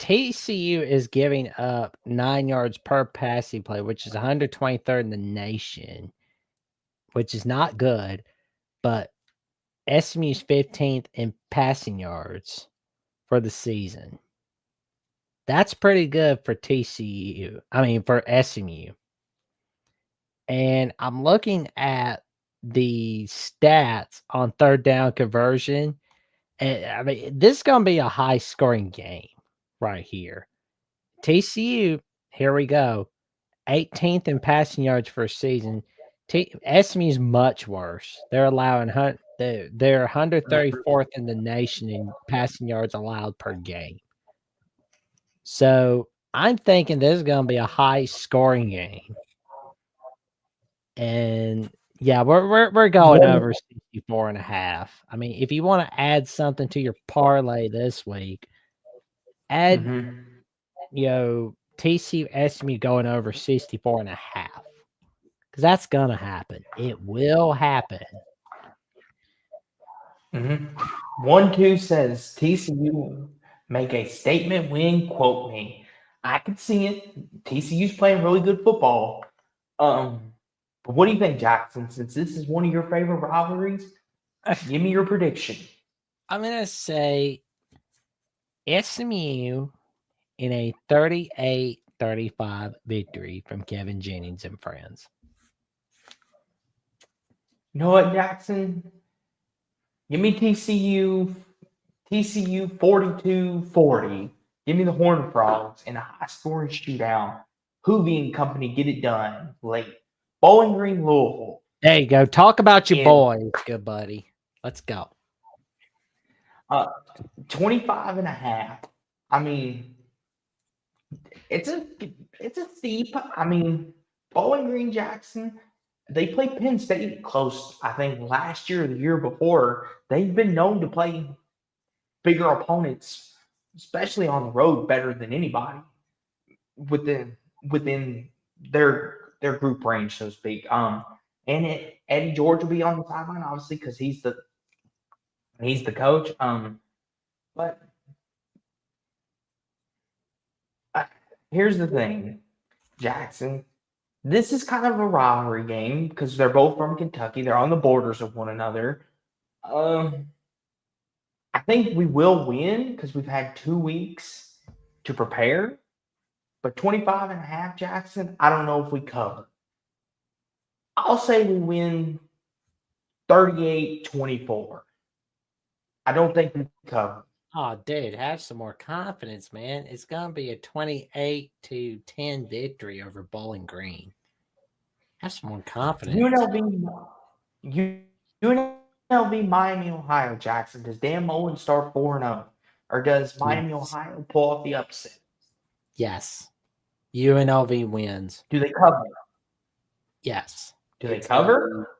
TCU is giving up 9 yards per passing play, which is 123rd in the nation, which is not good. But SMU's 15th in passing yards for the season. That's pretty good for TCU. I mean, for SMU. And I'm looking at the stats on third down conversion. And I mean, this is going to be a high scoring game right here. TCU, here we go. 18th in passing yards for a season. SMU is much worse. They're allowing they're 134th in the nation in passing yards allowed per game. So I'm thinking this is going to be a high scoring game. And yeah, we're going over 64.5. I mean, if you want to add something to your parlay this week, add TCU SMU going over 64.5. Because that's gonna happen. It will happen. 1-2 says TCU make a statement win, quote me. I can see it. TCU's playing really good football. But what do you think, Jackson? Since this is one of your favorite rivalries, give me your prediction. I'm gonna say SMU in a 38-35 victory from Kevin Jennings and friends. You know what, Jackson? Give me TCU 42-40. Give me the Horned Frogs in a high-scoring shootout. Hoovie and company get it done late. Bowling Green, Louisville. There you go. Talk about your boys, good buddy. Let's go. Uh, 25.5. I mean, it's a steep. I mean, Bowling Green Jackson, they played Penn State close, I think, last year or the year before. They've been known to play bigger opponents, especially on the road, better than anybody within their group range, so to speak. Eddie George will be on the sideline, obviously, because he's the coach. But uh, here's the thing, Jackson. This is kind of a rivalry game because they're both from Kentucky. They're on the borders of one another. I think we will win because we've had 2 weeks to prepare. But 25.5, Jackson, I don't know if we cover. I'll say we win 38-24. I don't think we cover. Oh, dude, have some more confidence, man. It's going to be a 28-10 victory over Bowling Green. Have some more confidence. UNLV Miami, Ohio, Jackson. Does Dan Mullen start 4-0? Or does Miami, Ohio pull off the upset? Yes. UNLV wins. Do they cover? Yes. Do they cover?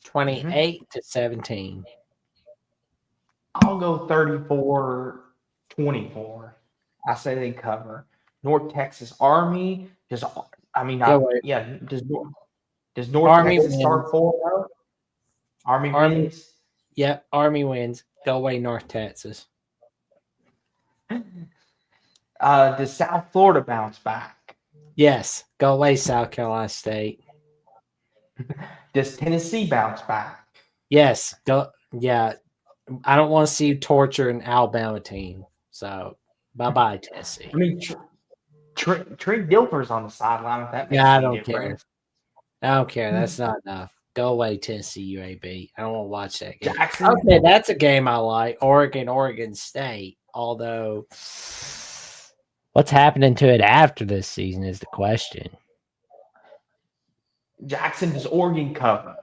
28-17. I'll go 34-24. I say they cover. North Texas Army. Does North Army Texas wins. start 4-0? Army wins. Yep, Army wins. Go away, North Texas. Does South Florida bounce back? Yes, go away, South Carolina State. Does Tennessee bounce back? Yes, go. Yeah, I don't want to see you torture an Alabama team. So, bye-bye, Tennessee. I mean, Trent Dilfer's on the sideline. If that makes I any don't difference. care. I don't care. That's not enough. Go away, Tennessee UAB. I don't want to watch that game. Jackson. Okay, that's a game I like. Oregon State. Although, what's happening to it after this season is the question. Jackson, does Oregon cover?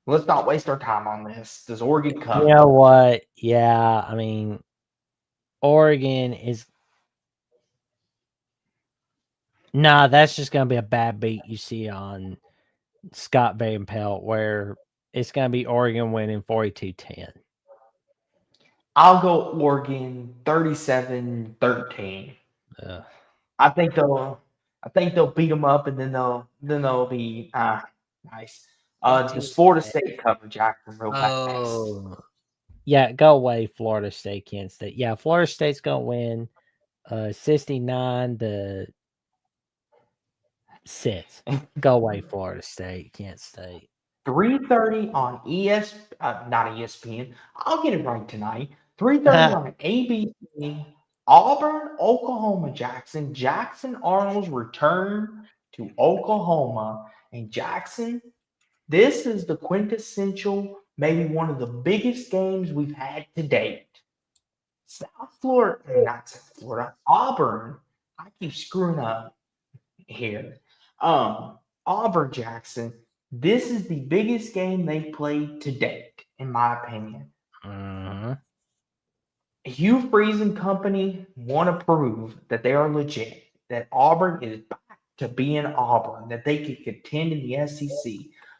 Let's not waste our time on this. Does Oregon cover? You know what? Yeah, I mean, Oregon is. Nah, that's just going to be a bad beat you see on Scott Van Pelt, where it's going to be Oregon winning 42-10. I'll go Oregon 37-13. I think they'll beat them up, and then they'll be nice. Does Florida State cover, Jackson? Real fast. Yeah, go away, Florida State, Kansas State. Yeah, Florida State's gonna win 69-6. Go away, Florida State, Kansas State. 3:30 on not ESPN. I'll get it right tonight. 3:30 on ABC. Auburn, Oklahoma, Jackson. Jackson Arnold's return to Oklahoma. And Jackson, this is the quintessential, maybe one of the biggest games we've had to date. Auburn. I keep screwing up here. Auburn, Jackson. This is the biggest game they've played to date, in my opinion. Hugh Freeze and company want to prove that they are legit, that Auburn is back to being Auburn, that they can contend in the SEC.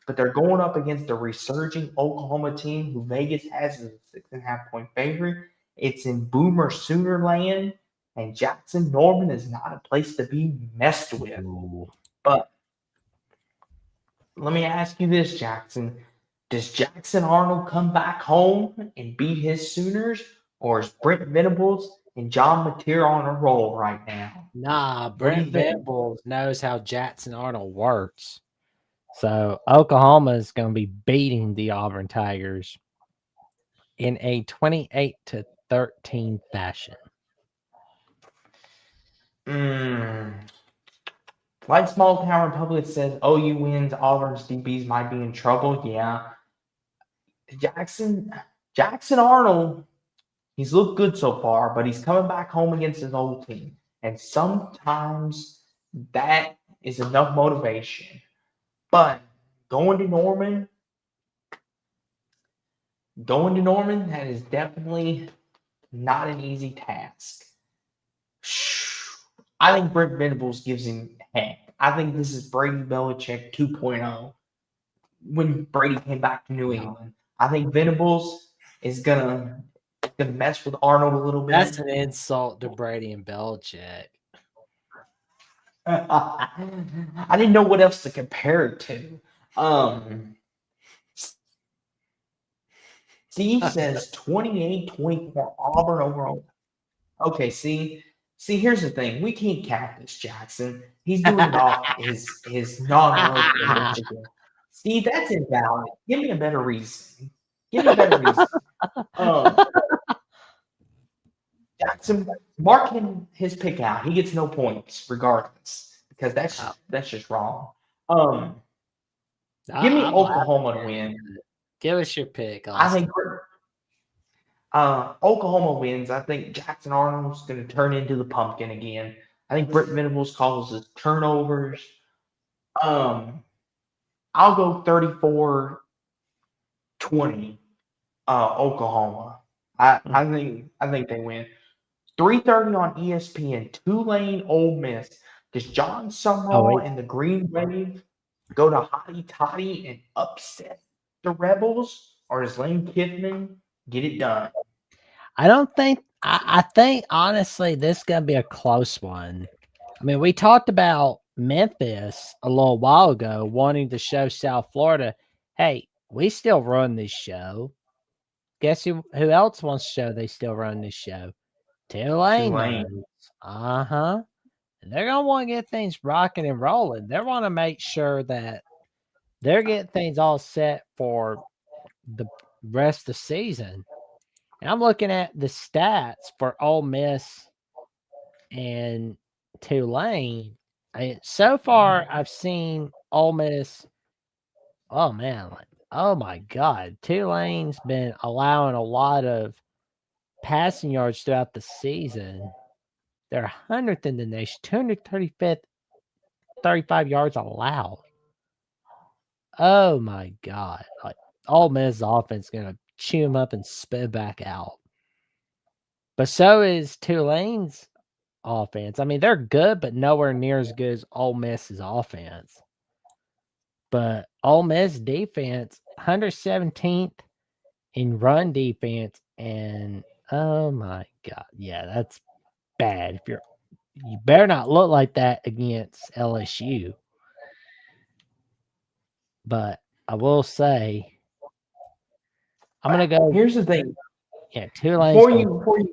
But they're going up against a resurging Oklahoma team who Vegas has as a 6.5-point favorite. It's in Boomer Sooner land, and Jackson Norman is not a place to be messed with. But let me ask you this, Jackson. Does Jackson Arnold come back home and beat his Sooners? Or is Brent Venables and John Mateer on a roll right now? Nah, Brent Venables knows how Jackson Arnold works. So Oklahoma is going to be beating the Auburn Tigers in a 28-13 fashion. Like Small Town Republic says, OU wins, Auburn's DBs might be in trouble. Yeah. Jackson Arnold, he's looked good so far, but he's coming back home against his old team. And sometimes that is enough motivation. But going to Norman, Going to Norman, that is definitely not an easy task. I think Brent Venables gives him heck. I think this is Brady Belichick 2.0 when Brady came back to New England. I think Venables is gonna mess with Arnold a little That's bit. an insult to Brady and Belichick. I didn't know what else to compare it to. Steve says 28-24 Auburn overall. Okay, here's the thing. We can't count this, Jackson. He's doing it off his non-love for Michigan. Steve, that's invalid. Give me a better reason. Give me a better reason. Jackson, mark him his pick out. He gets no points regardless because that's just wrong. Give me Oklahoma to win. Give us your pick, I Austin. think Oklahoma wins. I think Jackson Arnold's going to turn into the pumpkin again. I think Brent Venables causes turnovers. I'll go 34-20 Oklahoma. I think they win. 3:30 on ESPN. Tulane, Ole Miss. Does John Sumrall and the Green Wave go to Hottie Toddy and upset the Rebels, or does Lane Kiffin get it done? I don't think. I think honestly, this is gonna be a close one. I mean, we talked about Memphis a little while ago wanting to show South Florida, hey, we still run this show. Guess who else wants to show they still run this show? Tulane does. Uh-huh. They're gonna want to get things rocking and rolling. They want to make sure that they're getting things all set for the rest of the season. And I'm looking at the stats for Ole Miss and Tulane. So far, I've seen Ole Miss. Oh man, oh my God, Tulane's been allowing a lot of passing yards throughout the season. They're 100th in the nation, 235th, 35 yards allowed. Oh my God, like Ole Miss offense is gonna chew them up and spit back out. But so is Tulane's offense. I mean, they're good, but nowhere near as good as Ole Miss's offense. But Ole Miss defense, 117th in run defense, and oh my God, yeah, that's bad. You better not look like that against LSU. But I will say, I'm gonna go. Here's the thing. Yeah, Tulane. Before you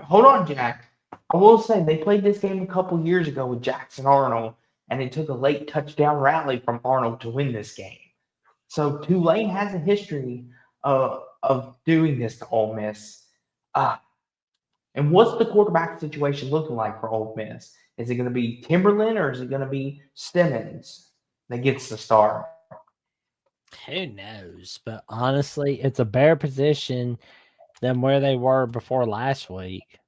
hold on, Jack. I will say they played this game a couple years ago with Jackson Arnold, and it took a late touchdown rally from Arnold to win this game. So Tulane has a history of doing this to Ole Miss. And what's the quarterback situation looking like for Ole Miss? Is it going to be Timberland or is it going to be Simmons that gets the start? Who knows? But honestly, it's a better position than where they were before last week.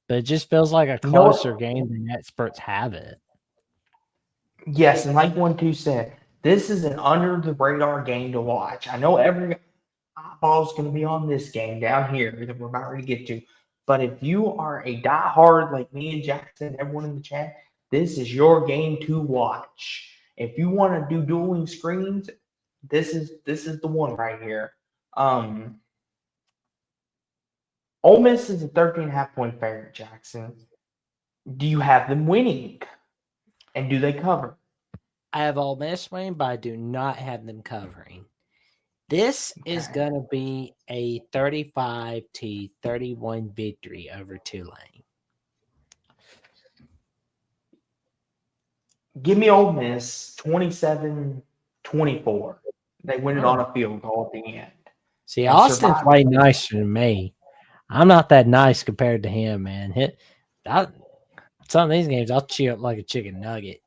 But it just feels like a closer game than experts have it. Yes, and like 1-2 said, this is an under the radar game to watch. I know every eyeball's going to be on this game down here that we're about ready to get to. But if you are a diehard like me and Jackson, everyone in the chat, this is your game to watch. If you want to do dueling screens, this is the one right here. Ole Miss is a 13.5-point favorite, Jackson. Do you have them winning? And do they cover? I have Ole Miss winning, but I do not have them covering. This is going to be a 35-31 victory over Tulane. Give me Ole Miss 27-24. They win it on a field goal at the end. See, Austin's way nicer than me. I'm not that nice compared to him, man. Some of these games, I'll chew up like a chicken nugget.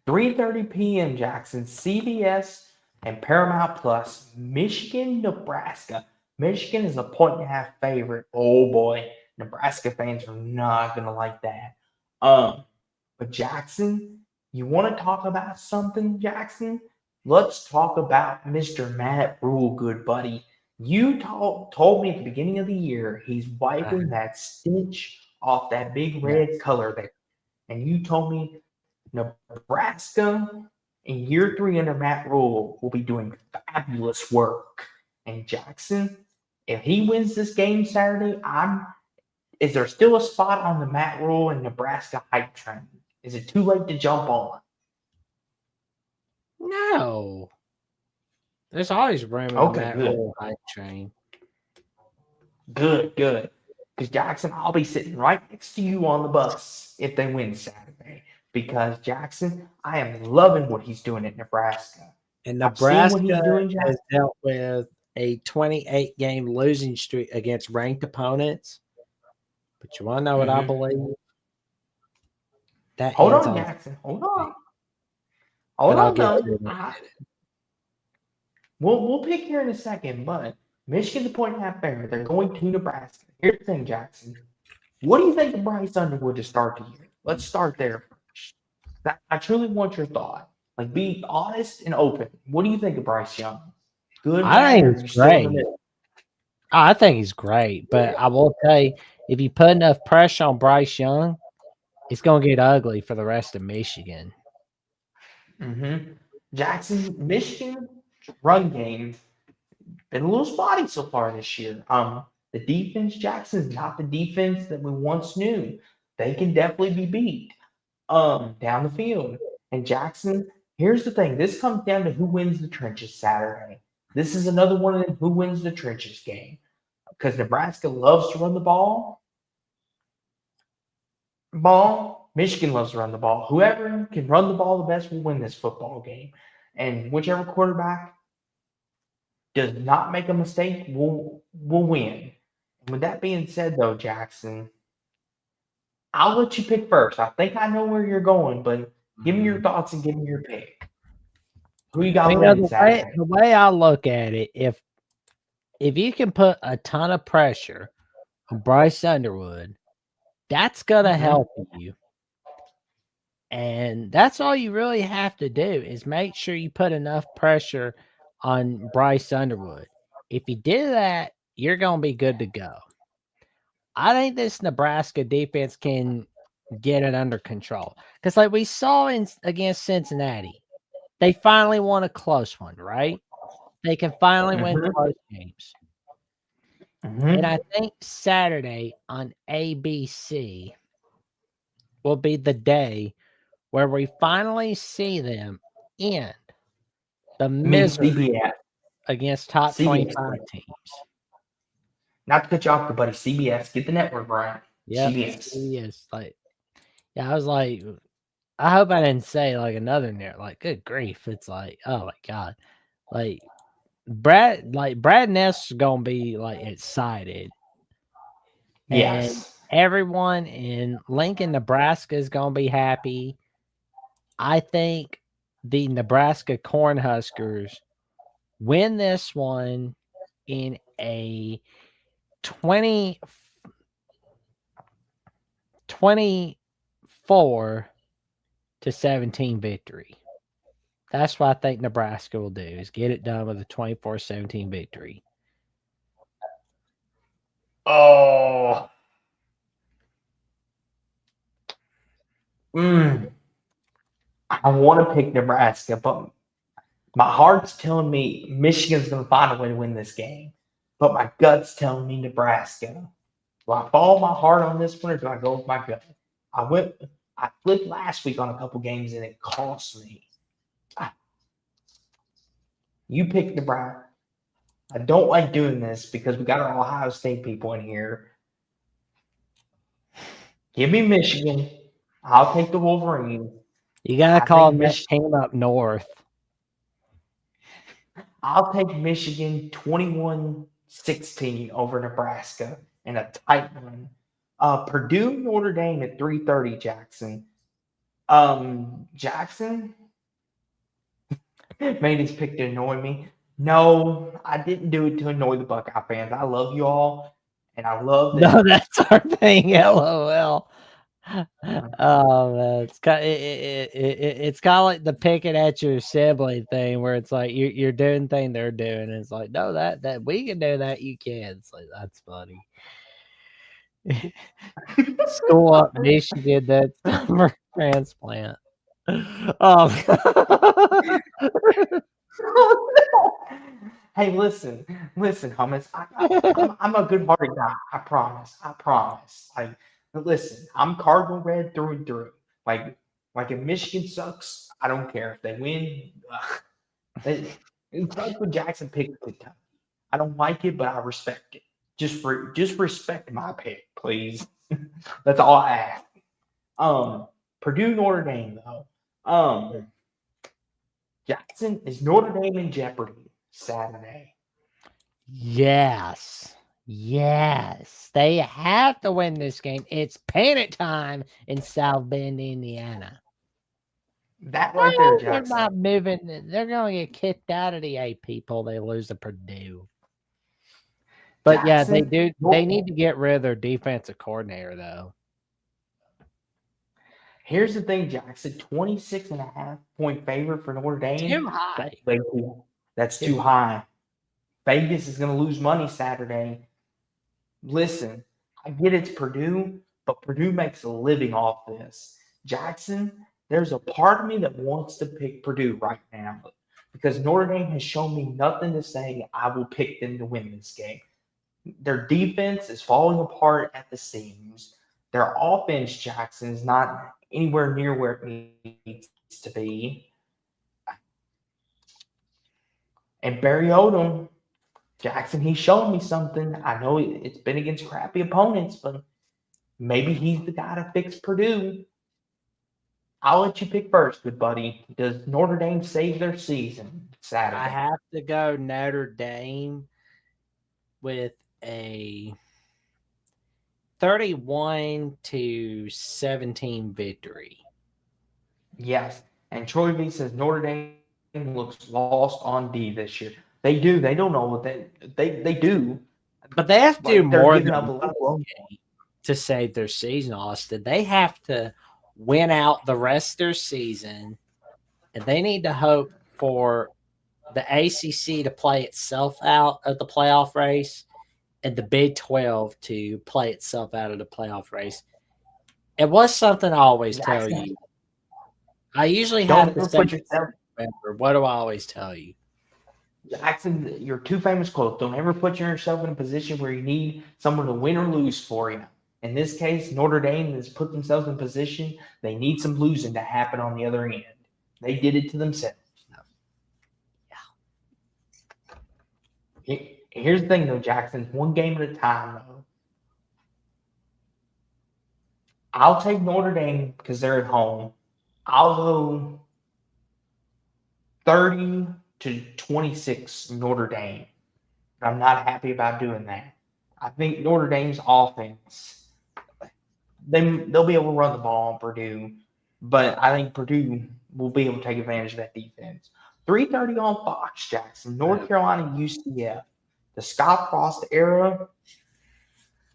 3:30 p.m. Jackson, CBS and Paramount Plus, Michigan, Nebraska. Michigan is a 1.5 favorite. Oh boy, Nebraska fans are not gonna like that. But Jackson, you want to talk about something, Jackson? let's talk about Mr. Matt Rule, good buddy. You told me at the beginning of the year he's wiping that stench off that big Yeah. red color there. And you told me Nebraska in year 3 under Matt Rule will be doing fabulous work. And Jackson, if he wins this game Saturday, is there still a spot on the Matt Rule and Nebraska hype train? Is it too late to jump on? No. There's always room in the Okay, Matt good. Rule hype train. Good. Because Jackson, I'll be sitting right next to you on the bus if they win Saturday. Because Jackson, I am loving what he's doing at Nebraska. And I've seen what he's Nebraska doing, has Jackson. dealt with a 28-game losing streak against ranked opponents. But you want to know what I believe? That Hold ends on, on Jackson. Hold on. But I'll Hold get on. to it. We'll pick here in a second, but Michigan's a 1.5 favorite. They're going to Nebraska. Here's the thing, Jackson. What do you think of Bryce Underwood to start the year? Let's start there first. I truly want your thought. Like, be honest and open. What do you think of Bryce Young? Good, I bad, or think you he's still in the great. middle? I think he's great. But I will tell you, if you put enough pressure on Bryce Young, it's going to get ugly for the rest of Michigan. Jackson, Michigan run game been a little spotty so far this year. The defense, Jackson, is not the defense that we once knew. They can definitely be beat down the field. And Jackson, here's the thing. This comes down to who wins the trenches Saturday. This is another one of them who wins the trenches game. Because Nebraska loves to run the ball. Michigan loves to run the ball. Whoever can run the ball the best will win this football game. And whichever quarterback does not make a mistake will win. And with that being said, though, Jackson, I'll let you pick first. I think I know where you're going, but give me your thoughts and give me your pick. Who you got winning Saturday? The way I look at it, if you can put a ton of pressure on Bryce Underwood, that's going to help you. And that's all you really have to do is make sure you put enough pressure on Bryce Underwood. If you do that, you're going to be good to go. I think this Nebraska defense can get it under control. Because like we saw against Cincinnati, they finally won a close one, right? They can finally win close games. And I think Saturday on ABC will be the day where we finally see them end the misery against top 25 teams. Not to cut you off, buddy. CBS, get the network right. Yeah, CBS. Like, yeah, I was like, I hope I didn't say like another network. Like, good grief! It's like, oh my god, like Brad Ness is gonna be like excited. Yes. And everyone in Lincoln, Nebraska is going to be happy. I think the Nebraska Cornhuskers win this one in a 24-17 victory. That's what I think Nebraska will do, is get it done with a 24-17 victory. Oh. I want to pick Nebraska, but my heart's telling me Michigan's going to find a way to win this game. But my gut's telling me Nebraska. Do I follow my heart on this one, or do I go with my gut? I flipped last week on a couple games, and it cost me. You picked Nebraska. I don't like doing this because we got our Ohio State people in here. Give me Michigan. I'll take the Wolverines. You got to call that team up north. I'll take Michigan 21-16 over Nebraska in a tight one. Purdue, Notre Dame at 3:30, Jackson. Jackson made his pick to annoy me. No, I didn't do it to annoy the Buckeye fans. I love you all, and I love that. No, that's our thing. LOL. Oh man, it's kind of like the picking at your sibling thing, where it's like you're doing thing they're doing, and it's like no, that we can do that, you can. It's like that's funny. School up Michigan, that summer transplant. Oh, Hey, listen, hummus. I'm a good-hearted guy. I promise. I promise. Like, listen, I'm Cardinal red through and through. Like if Michigan sucks, I don't care if they win. It sucks when Jackson picked Kentucky. I don't like it, but I respect it. Just respect my pick, please. That's all I ask. Purdue Notre Dame though. Jackson is Notre Dame in jeopardy Saturday. yes, yes, they have to win this game. It's panic time in South Bend, Indiana. That right there, They're Jackson. not moving. They're going to get kicked out of the AP poll. They lose to Purdue. But yeah, they Jackson, do. They need to get rid of their defensive coordinator, though. here's the thing, Jackson, 26.5-point favorite for Notre Dame. Too high. That's too high. Vegas is going to lose money Saturday. Listen, I get it's Purdue, but Purdue makes a living off this. Jackson, there's a part of me that wants to pick Purdue right now because Notre Dame has shown me nothing to say I will pick them to win this game. Their defense is falling apart at the seams. Their offense, Jackson, is not anywhere near where it needs to be. And Barry Odom, Jackson, he's showing me something. I know it's been against crappy opponents, but maybe he's the guy to fix Purdue. I'll let you pick first, good buddy. Does Notre Dame save their season Saturday? I have to go Notre Dame with a 31-17 victory. Yes. And Troy V says Notre Dame looks lost on D this year. They do. They don't know what they do. But they have to do They're more giving than up a lot of to save their season, Austin. They have to win out the rest of their season, and they need to hope for the ACC to play itself out of the playoff race and the Big 12 to play itself out of the playoff race. It was something I always tell you. I usually have to say, remember, what do I always tell you? Jackson, you're too famous quote. Don't ever put yourself in a position where you need someone to win or lose for you. In this case, Notre Dame has put themselves in a position they need some losing to happen on the other end. They did it to themselves. Yeah. Here's the thing, though, Jackson. One game at a time, though. I'll take Notre Dame because they're at home. I'll go 30-26 Notre Dame. I'm not happy about doing that. I think Notre Dame's offense, they'll be able to run the ball on Purdue, but I think Purdue will be able to take advantage of that defense. 3:30 on Fox, Jackson. North Carolina, UCF. The Scott Frost era.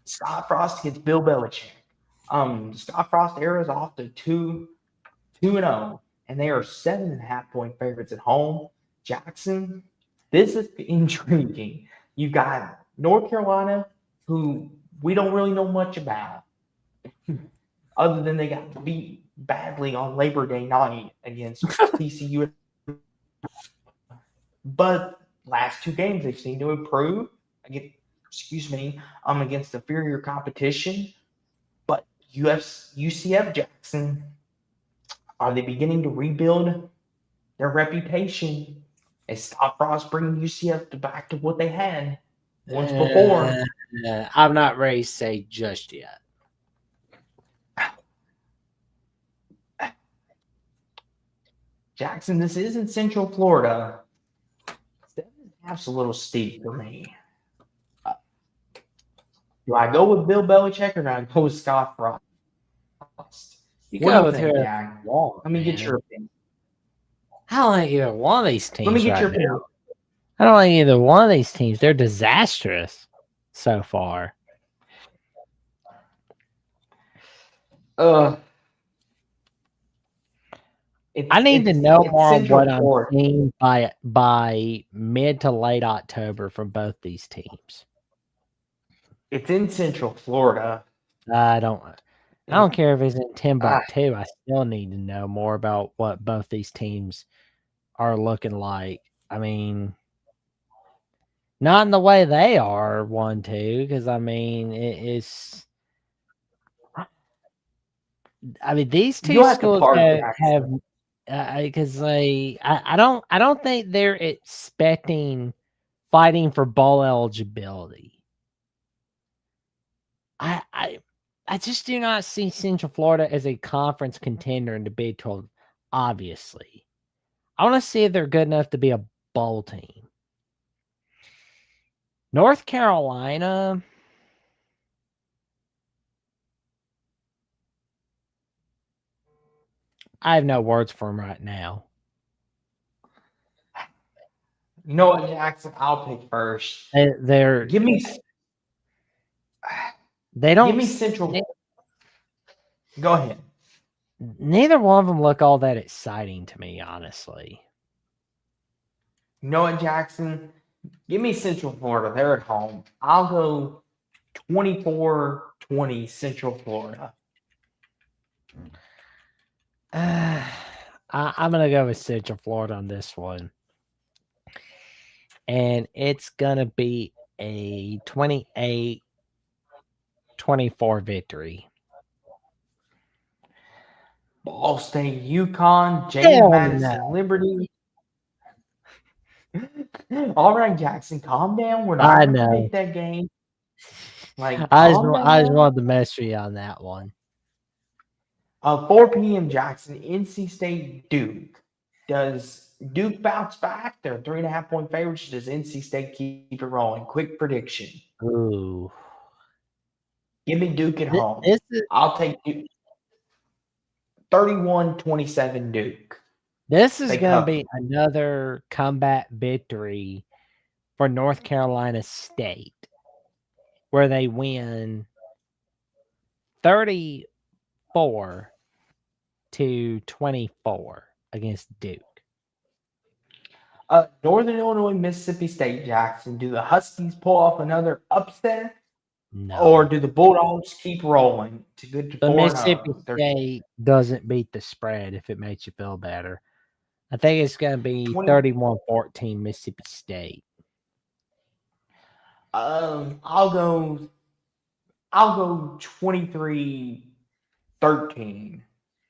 Scott Frost against Bill Belichick. Scott Frost era is off to 2-0, and they are 7.5-point favorites at home. Jackson, this is intriguing. You've got North Carolina, who we don't really know much about, other than they got beat badly on Labor Day night against TCU. But last two games, they've seemed to improve. Against inferior competition. But UCF, Jackson, are they beginning to rebuild their reputation? Is Scott Frost bringing UCF back to what they had once before? I'm not ready to say just yet. Jackson, this is in Central Florida. 7.5's a little steep for me. Do I go with Bill Belichick or do I go with Scott Frost? You go with who? Let me get your opinion. I don't like either one of these teams. Let me get your opinion. I don't like either one of these teams. They're disastrous so far. Uh, I need to know it's more on Central what I'm Florida. seeing by mid to late October from both these teams. It's in Central Florida. I don't I And don't care if it's in uh, Timbuktu. I still need to know more about what both these teams are looking like. I mean, not in the way they are 1-2, because I mean it's. I mean these two you'll have to schools park have Jackson. because I don't think they're expecting fighting for bowl eligibility. I I I just do not see Central Florida as a conference contender in the Big 12. Obviously, I want to see if they're good enough to be a bowl team. North Carolina, I have no words for them right now. You know what, Jackson? I'll pick first. They're Give me, they give don't. me Central. Go ahead. Neither one of them look all that exciting to me, honestly. You know what, Jackson? Give me Central Florida. They're at home. I'll go 24-20 Central Florida. I'm gonna go with Central Florida on this one, and it's gonna be a 28-24 victory. Ball State, Yukon, James Hell no! Madison, Liberty. All right, Jackson, calm down. We're not I going to know. predict that game. Like, I just, calm I just down. wanted to mess with you on that one. 4 p.m. Jackson, NC State, Duke. Does Duke bounce back? They're 3.5 point favorites. Does NC State keep it rolling? Quick prediction. Ooh, Give me Duke at home. this is I'll take Duke. 31-27 Duke. this is They gonna cover. be another comeback victory for North Carolina State, where they win 34-24 against Duke. Northern Illinois, Mississippi State, Jackson. Do the Huskies pull off another upset? Or No, do the Bulldogs keep rolling to good to but 4-0? Mississippi They're State doesn't beat the spread if it makes you feel better. I think it's gonna be 20. 31-14 Mississippi State. I'll go. I'll go 23-13.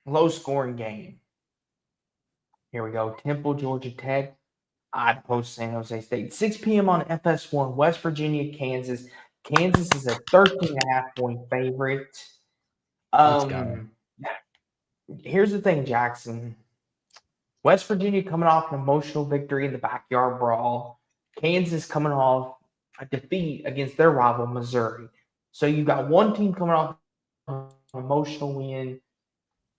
Low scoring game. Here we go. Temple, Georgia Tech. Idaho, San Jose State. 6 p.m. on FS1. West Virginia, Kansas. Kansas is a 13.5 point favorite. Let's go. Here's the thing, Jackson. West Virginia coming off an emotional victory in the backyard brawl. Kansas coming off a defeat against their rival, Missouri. So you got one team coming off an emotional win,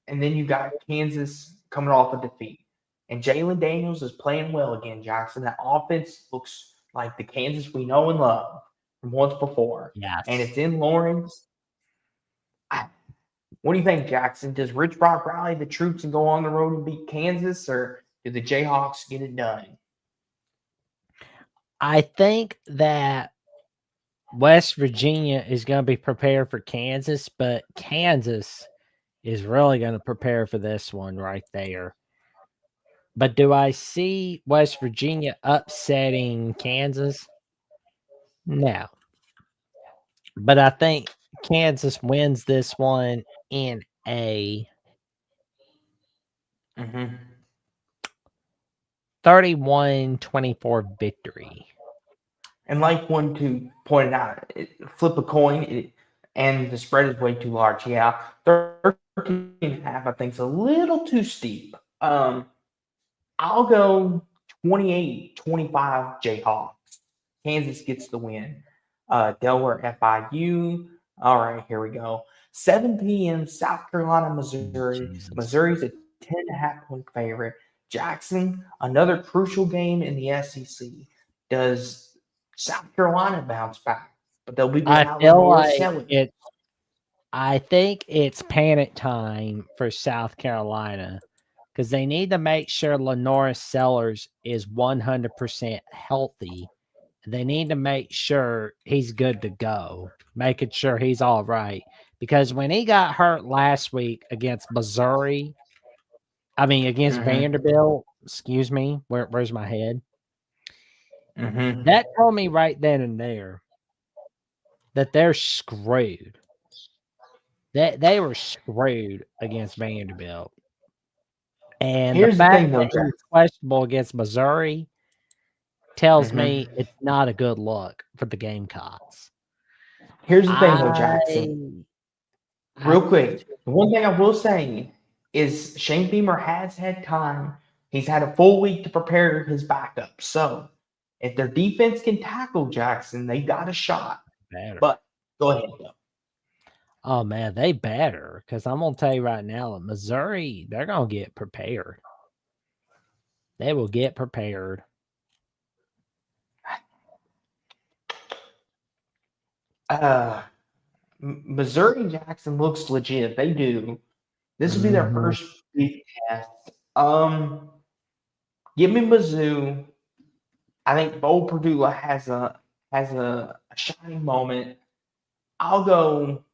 and then you got Kansas coming off a defeat. And Jalen Daniels is playing well again, Jackson. That offense looks like the Kansas we know and love from once before. And Yes. it's in Lawrence. What do you think, Jackson? Does Rich Rock rally the troops and go on the road and beat Kansas, or do the Jayhawks get it done? I think that West Virginia is going to be prepared for Kansas, but Kansas is really going to prepare for this one right there. But do I see West Virginia upsetting Kansas? No. But I think Kansas wins this one in a Mm-hmm. 31-24 victory. And like one to pointed out, flip a coin, and the spread is way too large. Yeah, 13.5, I think, is a little too steep. I'll go 28-25 Jayhawks. Kansas gets the win. Delaware, FIU. All right, here we go. 7 p.m. South Carolina, Missouri. Jesus. Missouri's a 10.5 point favorite. Jackson, another crucial game in the SEC. Does South Carolina bounce back? But they'll be I without feel Lamar like Selly. it I think it's panic time for South Carolina because they need to make sure Lenora Sellers is 100% healthy. They need to make sure he's good to go, making sure he's all right. Because when he got hurt last week against Missouri, against Mm-hmm. Vanderbilt, excuse me, where's my head? Mm-hmm. That told me right then and there that they're screwed. They were screwed against Vanderbilt. And the Here's the fact thing, though, that he Jack. was questionable against Missouri tells Mm-hmm. me it's not a good look for the Gamecocks. Here's the thing, though, Jackson. I I Real quick, the one thing I will say is Shane Beamer has had time. He's had a full week to prepare his backup. So if their defense can tackle Jackson, they got a shot. better. But go ahead, though. Oh man, they better because I'm gonna tell you right now, that Missouri, they're gonna get prepared. They will get prepared. Uh, Missouri and Jackson looks legit. They do. This will be their Mhm. first big test. Give me Mizzou. I think Bo Purdue has a shining moment. I'll go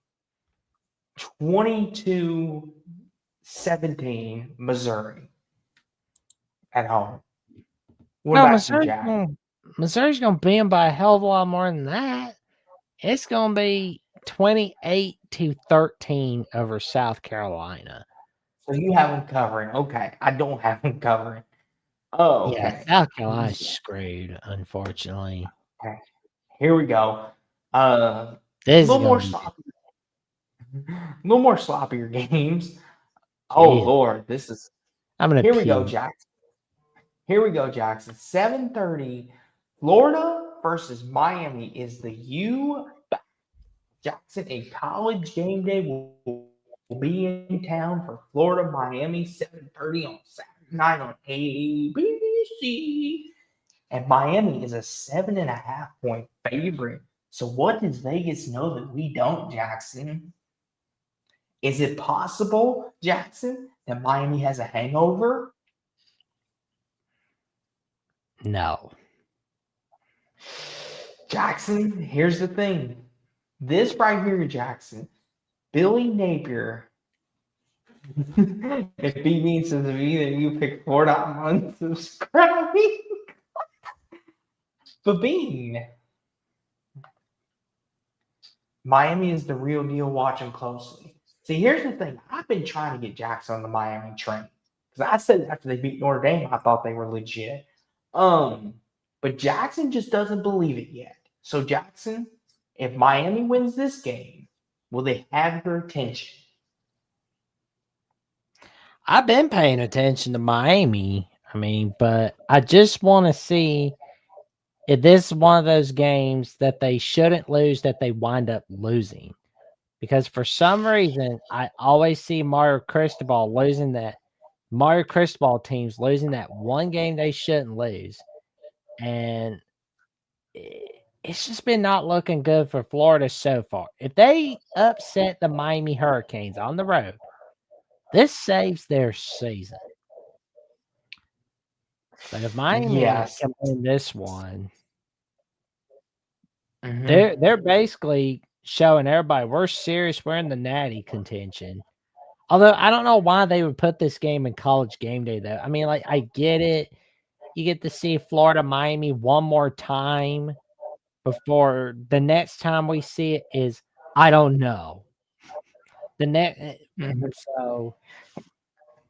22-17 Missouri at home. What No, about you, Jack? Missouri's gonna beat them by a hell of a lot more than that. It's gonna be 28-13 over South Carolina. So you have them covering. Okay. I don't have them covering. Oh, Yeah, okay. South Carolina's screwed, unfortunately. Okay. Here we go. A This is little more gonna be sloppy. A little more sloppier games. Oh jeez. Lord, this is. I'm gonna Here we go, puke. Jackson. Here we go, Jackson. 7:30. Florida versus Miami is the U. Jackson. A college game day will be in town for Florida, Miami, 7:30 on Saturday night on ABC. And Miami is a 7.5 point favorite. So what does Vegas know that we don't, Jackson? Is it possible, Jackson, that Miami has a hangover? No. Jackson, here's the thing. This right here, Jackson, Billy Napier. If he means to me, then you pick Florida, I'm unsubscribing. But Bean, Miami is the real deal. Watch him closely. See, here's the thing. I've been trying to get Jackson on the Miami train because I said after they beat Notre Dame, I thought they were legit. Um, but Jackson just doesn't believe it yet. So Jackson, if Miami wins this game, will they have your attention? I've been paying attention to Miami. But I just want to see if this is one of those games that they shouldn't lose that they wind up losing. Because for some reason, I always see Mario Cristobal teams losing that one game they shouldn't lose. And it's just been not looking good for Florida so far. If they upset the Miami Hurricanes on the road, this saves their season. But if Miami Yes. can win this one, Mm-hmm. they're basically showing everybody we're serious. We're in the natty contention. Although I don't know why they would put this game in college game day though. I get it. You get to see Florida Miami one more time before the next time we see it is I don't know. The next Mm-hmm. so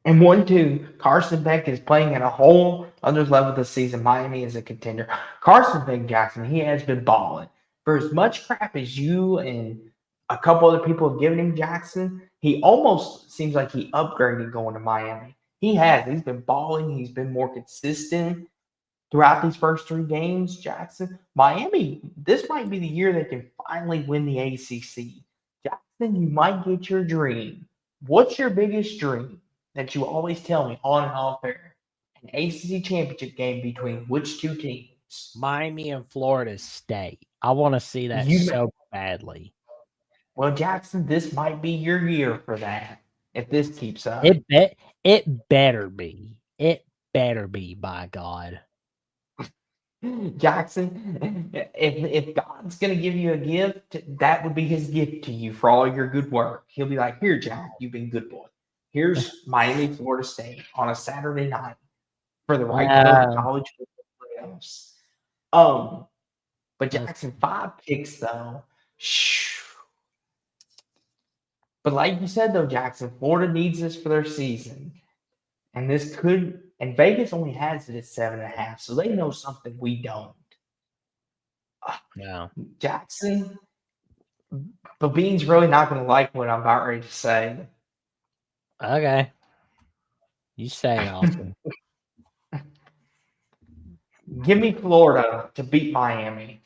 And 1-2, Carson Beck is playing at a whole other level this season. Miami is a contender. Carson Beck Jackson, he has been balling. For as much crap as you and a couple other people have given him, Jackson, he almost seems like he upgraded going to Miami. He has. He's been balling. He's been more consistent throughout these first three games, Jackson. Miami, this might be the year they can finally win the ACC. Jackson, you might get your dream. What's your biggest dream that you always tell me on and off air? An ACC championship game between which two teams? Miami and Florida State. I want to see that You so badly. Well, Jackson, this might be your year for that if this keeps up. It better be. It better be, by God. Jackson, if God's gonna give you a gift, that would be his gift to you for all your good work. He'll be like, "Here, Jack, you've been good boy. Here's Miami, Florida State on a Saturday night for the right to go to the Wow. college football playoffs." Um, but That's Jackson, 5 picks though. But like you said though, Jackson, Florida needs this for their season. And this could, and Vegas only has it at 7.5, so they know something we don't. no. Jackson, but Bean's really not going to like what I'm about ready to say. Okay. You say it, Austin. Give me Florida to beat Miami.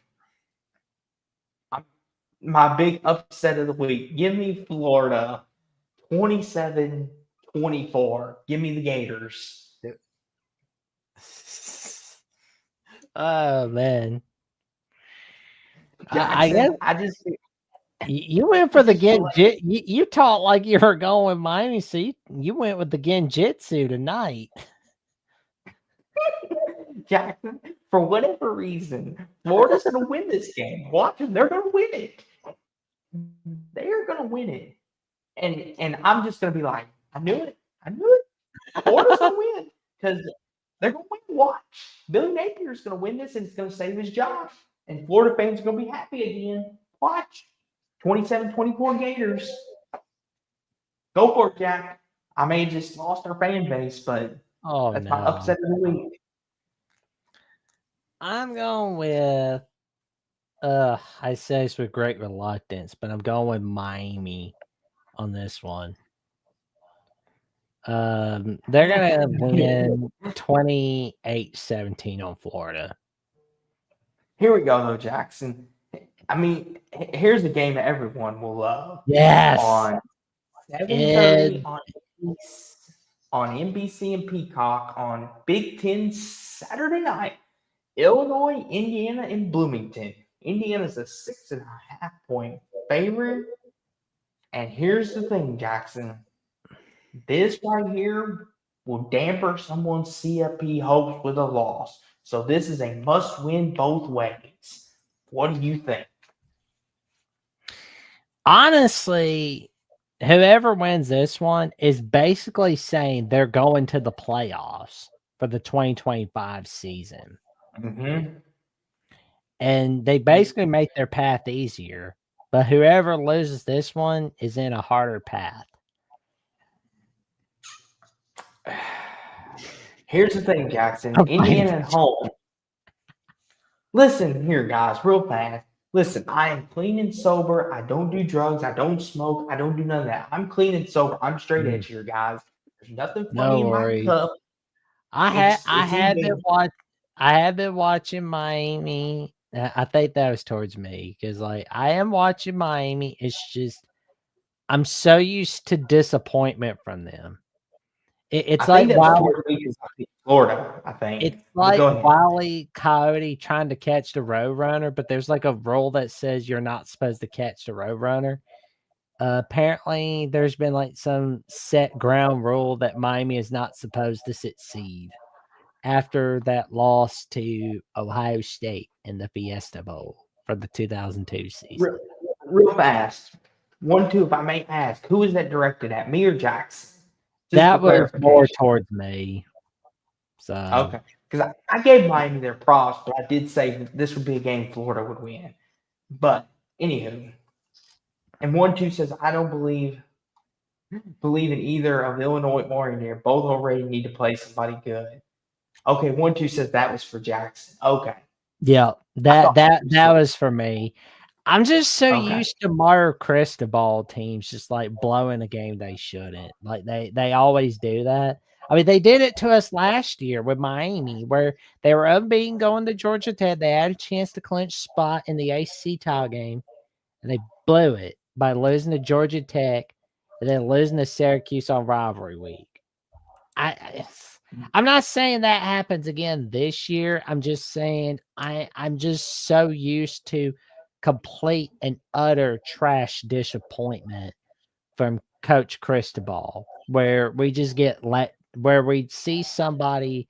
My big upset of the week. Give me Florida 27-24. Give me the Gators. Oh man. I guess Jackson, you went I for the just feel like Genjit. You talked like you were going with Miami, so you went with the Genjitsu tonight. Jackson, for whatever reason, Florida's going to win this game. Watch them. They're going to win it. They're going to win it. And I'm just going to be like, I knew it. I knew it. Florida's going to win because they're going to win. Watch. Billy Napier's going to win this and it's going to save his job. And Florida fans are going to be happy again. Watch. 27-24 Gators. Go for it, Jack. I may have just lost our fan base, but Oh that's my no. upset of the week. I'm going with I say this with great reluctance, but I'm going with Miami on this one. They're gonna win 28-17 on Florida. Here we go, though, Jackson. I mean, here's a game that everyone will love. Yes. On 7:30 on NBC and Peacock on Big Ten Saturday night. Illinois, Indiana, and Bloomington. Indiana's a 6.5-point favorite. And here's the thing, Jackson. This right here will damper someone's CFP hopes with a loss. So this is a must-win both ways. What do you think? Honestly, whoever wins this one is basically saying they're going to the playoffs for the 2025 season. Mm-hmm. And they basically make their path easier. But whoever loses this one is in a harder path. Here's the thing, Jackson. Indiana at home. Listen here, guys, real fast. Listen, I am clean and sober. I don't do drugs. I don't smoke. I don't do none of that. I'm clean and sober. I'm straight edge here, guys. There's nothing funny in my cup. I have been watching Miami. I think that was towards me because like I am watching Miami. It's just I'm so used to disappointment from them. It's I like think that's towards me because I think Florida, I think. it's like go ahead. Wile E. Coyote trying to catch the Roadrunner, but there's like a rule that says you're not supposed to catch the Roadrunner. Apparently, there's been like some set ground rule that Miami is not supposed to succeed after that loss to Ohio State in the Fiesta Bowl for the 2002 season. Real fast. 1-2, if I may ask, who is that directed at? Me or Jackson? That was more towards me. So okay, because I gave Miami their props, but I did say that this would be a game Florida would win. But anywho, and 1-2 says I don't believe in either of Illinois or Indiana. Both already need to play somebody good. Okay, 1-2 says that was for Jackson. Okay. Yeah, that was for me. I'm just so used to Mario Cristobal teams just like blowing a game they shouldn't. Like they always do that. I mean, they did it to us last year with Miami, where they were unbeaten going to Georgia Tech. They had a chance to clinch spot in the ACC title game, and they blew it by losing to Georgia Tech and then losing to Syracuse on rivalry week. I'm not saying that happens again this year. I'm just saying I'm just so used to complete and utter trash disappointment from Coach Cristobal, where we just where we see somebody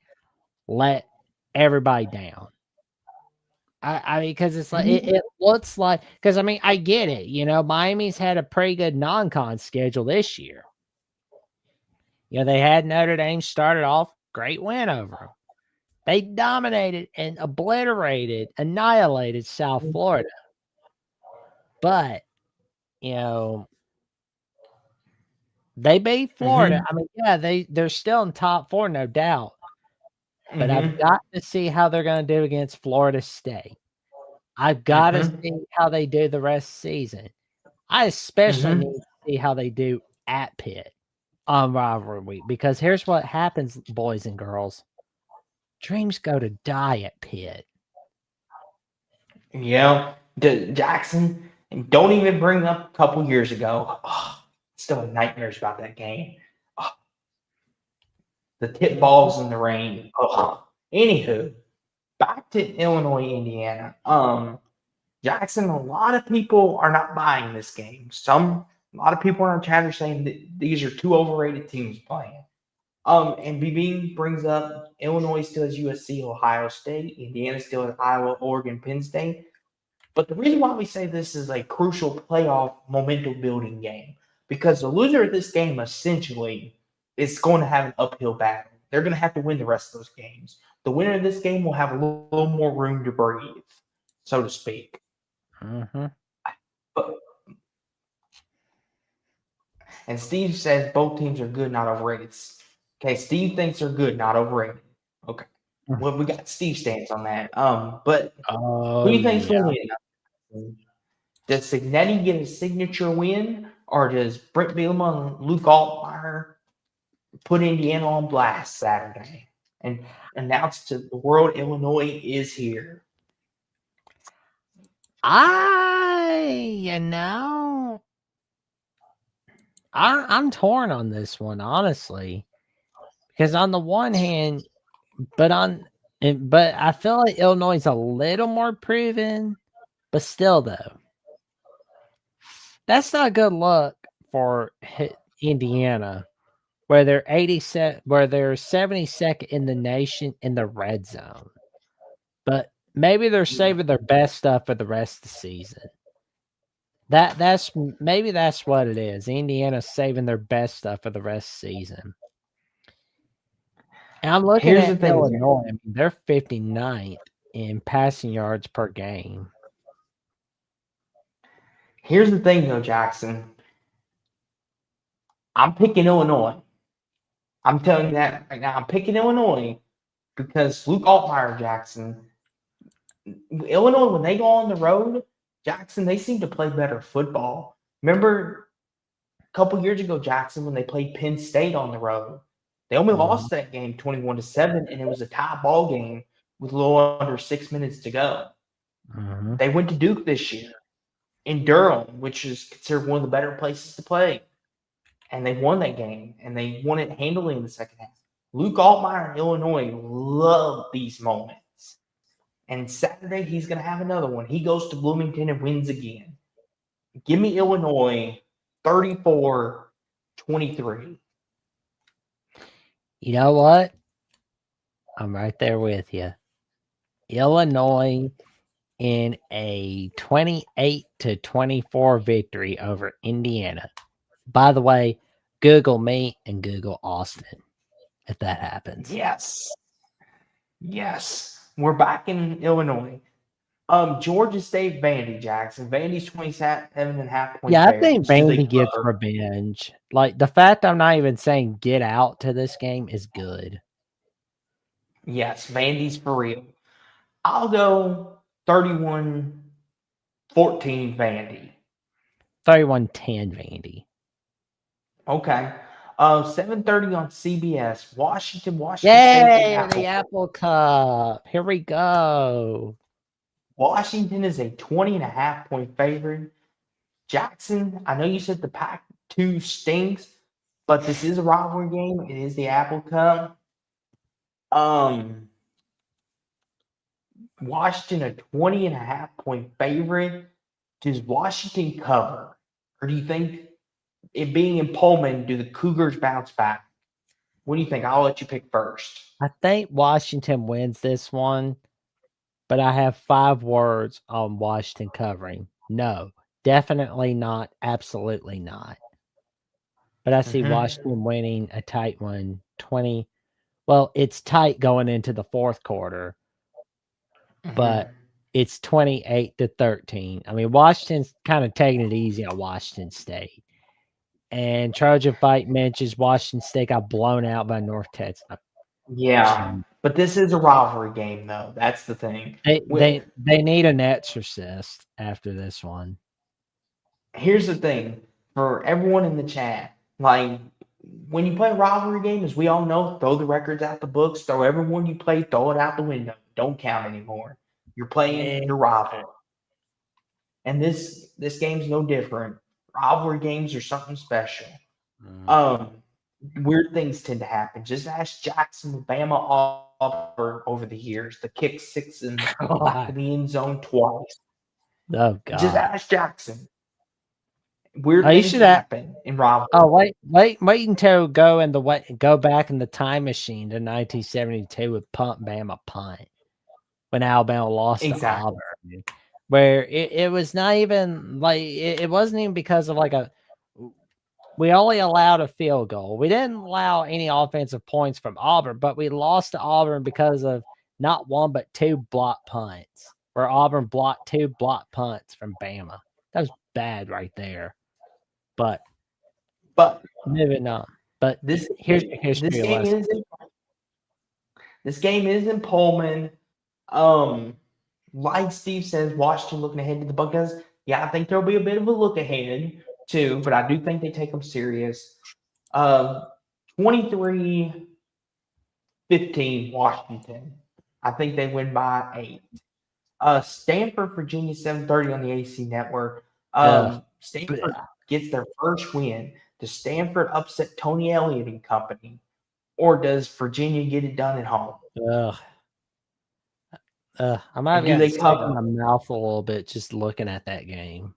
let everybody down. I mean, because it's like it looks like, because I mean, I get it. Miami's had a pretty good non-con schedule this year. They had Notre Dame started off, great win over them. They dominated and annihilated South Florida. But, they beat Florida. I mean, yeah, they're still in top 4, no doubt. But I've got to see how they're going to do against Florida State. I've got to see how they do the rest of the season. I especially need to see how they do at Pitt on rivalry week, because here's what happens, boys and girls. Dreams go to die at Pitt. Yeah, Jackson, and don't even bring up a couple years ago. Oh, still nightmares about that game. Oh, the tip balls in the rain. Oh. Anywho, back to Illinois, Indiana. Jackson, a lot of people are not buying this game. A lot of people in our chat are saying that these are two overrated teams playing. And BB brings up Illinois still has USC, Ohio State, Indiana still has Iowa, Oregon, Penn State. But the reason why we say this is a crucial playoff momentum building game, because the loser of this game essentially is going to have an uphill battle. They're going to have to win the rest of those games. The winner of this game will have a little more room to breathe, so to speak. But, and Steve says both teams are good, not overrated. Okay, Steve thinks they're good, not overrated. Okay. Well, we got Steve stance on that. But who do you think's going to win? Does Signetti get a signature win, or does Brent Bielema and Luke Altmaier put Indiana on blast Saturday and announce to the world Illinois is here? I'm torn on this one, honestly, because on the one hand, but I feel like Illinois is a little more proven, but still though, that's not a good look for Indiana, where they're 72nd in the nation in the red zone. But maybe they're saving their best stuff for the rest of the season. That's what it is. Indiana's saving their best stuff for the rest of the season. And I'm looking at Illinois. I mean, they're 59th in passing yards per game. Here's the thing, though, Jackson. I'm picking Illinois. I'm telling you that right now. I'm picking Illinois because Luke Altmaier, Jackson. Illinois, when they go on the road, Jackson, they seem to play better football. Remember a couple years ago, Jackson, when they played Penn State on the road, they only lost that game 21-7, and it was a tie ball game with a little under 6 minutes to go. They went to Duke this year in Durham, which is considered one of the better places to play. And they won that game, and they won it handily in the second half. Luke Altmaier in Illinois love these moments. And Saturday, he's going to have another one. He goes to Bloomington and wins again. Give me Illinois 34-23. You know what? I'm right there with you. Illinois in a 28-24 victory over Indiana. By the way, Google me and Google Austin if that happens. Yes. We're back in Illinois. Georgia State, Vandy, Jackson. Vandy's 27.5 points. Yeah, I think Vandy gets revenge. Like, the fact I'm not even saying get out to this game is good. Yes, Vandy's for real. I'll go 31-14 Vandy. 31-10 Vandy. Okay. 7:30 on CBS. Washington Yay, the Apple Cup. Here we go. Washington is a 20.5 point favorite. Jackson, I know you said the Pac-2 stinks, but this is a rivalry game. It is the Apple Cup. Washington a 20.5 point favorite. Does Washington cover? Or do you think it being in Pullman, do the Cougars bounce back? What do you think? I'll let you pick first. I think Washington wins this one, but I have 5 words on Washington covering. No, definitely not. Absolutely not. But I see Mm-hmm. Washington winning a tight one, 20. Well, it's tight going into the fourth quarter, Mm-hmm. but it's 28-13. I mean, Washington's kind of taking it easy on Washington State. And Trojan Fight mentions Washington State got blown out by North Texas. Yeah, but this is a rivalry game, though. That's the thing. They need an exorcist after this one. Here's the thing for everyone in the chat. Like, when you play a rivalry game, as we all know, throw the records out the books, throw everyone you play, throw it out the window. Don't count anymore. You're playing your rival. And this game's no different. Rivalry games are something special. Weird things tend to happen. Just ask Jackson with Bama Auburn over the years. The kick six in back of the end zone twice. Oh Just God! ask Jackson. Weird Oh, you things should have. happen in rivalry. Oh wait until go back in the time machine to 1972 with Punt Bama Punt when Alabama lost to Exactly. Auburn, where it was not even like it wasn't even because of like we only allowed a field goal. We didn't allow any offensive points from Auburn, but we lost to Auburn because of not one but 2 block punts, where Auburn blocked 2 block punts from Bama. That was bad right there. But moving on. But here's your history lesson. This game is in Pullman. Like Steve says, Washington looking ahead to the Buckeyes. Yeah, I think there'll be a bit of a look ahead too, but I do think they take them serious. 23-15 Washington. I think they win by 8. Stanford, Virginia, 7:30 on the AC network. Stanford gets their first win. Does Stanford upset Tony Elliott and company, or does Virginia get it done at home? I might have to cover my mouth a little bit just looking at that game.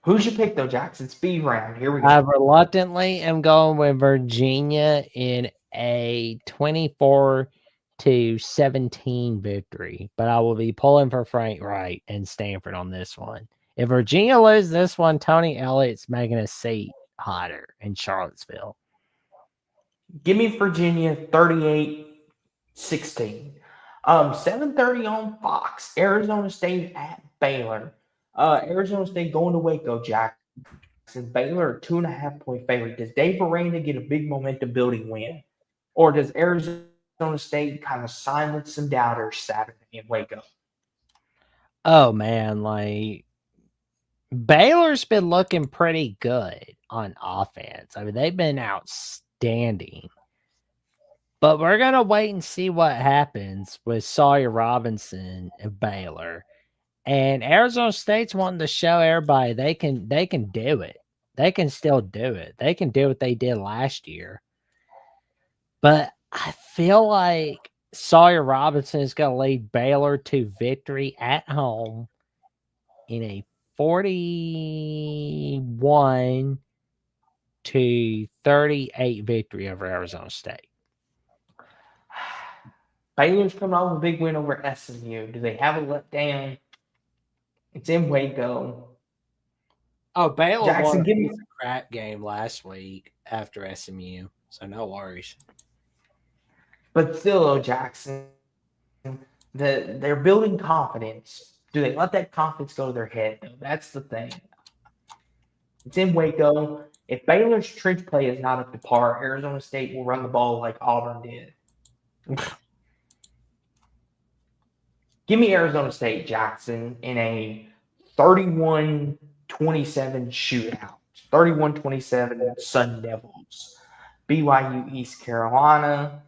Who's your pick, though, Jackson? Speed round. Here we go. I reluctantly am going with Virginia in a 24-17 victory, but I will be pulling for Frank Wright and Stanford on this one. If Virginia loses this one, Tony Elliott's making a seat hotter in Charlottesville. Give me Virginia 38-16. 7:30 on Fox. Arizona State at Baylor. Arizona State going to Waco, Jackson. Baylor a 2.5-point favorite. Does Dave Aranda get a big momentum building win, or does Arizona State kind of silence some doubters Saturday in Waco? Oh man, like Baylor's been looking pretty good on offense. I mean, they've been outstanding. But we're gonna wait and see what happens with Sawyer Robinson and Baylor. And Arizona State's wanting to show everybody they can do it. They can still do it. They can do what they did last year. But I feel like Sawyer Robinson is going to lead Baylor to victory at home in a 41-38 victory over Arizona State. Baylor's coming off a big win over SMU. Do they have a letdown? It's in Waco. Oh, Baylor Jackson, won a crap game last week after SMU, so no worries. But still, though, Jackson, they're building confidence. Do they let that confidence go to their head? That's the thing. It's in Waco. If Baylor's trench play is not up to par, Arizona State will run the ball like Auburn did. Give me Arizona State, Jackson, in a 31-27 shootout. 31-27 Sun Devils. BYU, East Carolina.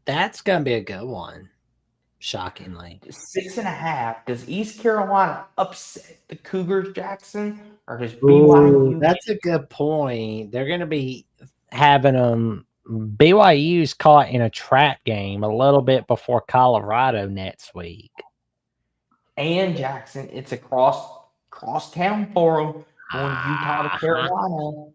That's going to be a good one, shockingly. 6.5. Does East Carolina upset the Cougars, Jackson? Or does BYU? That's a good point. They're going to be having them. BYU's caught in a trap game a little bit before Colorado next week. And Jackson, it's a cross town for them going Utah to Uh-huh. Carolina.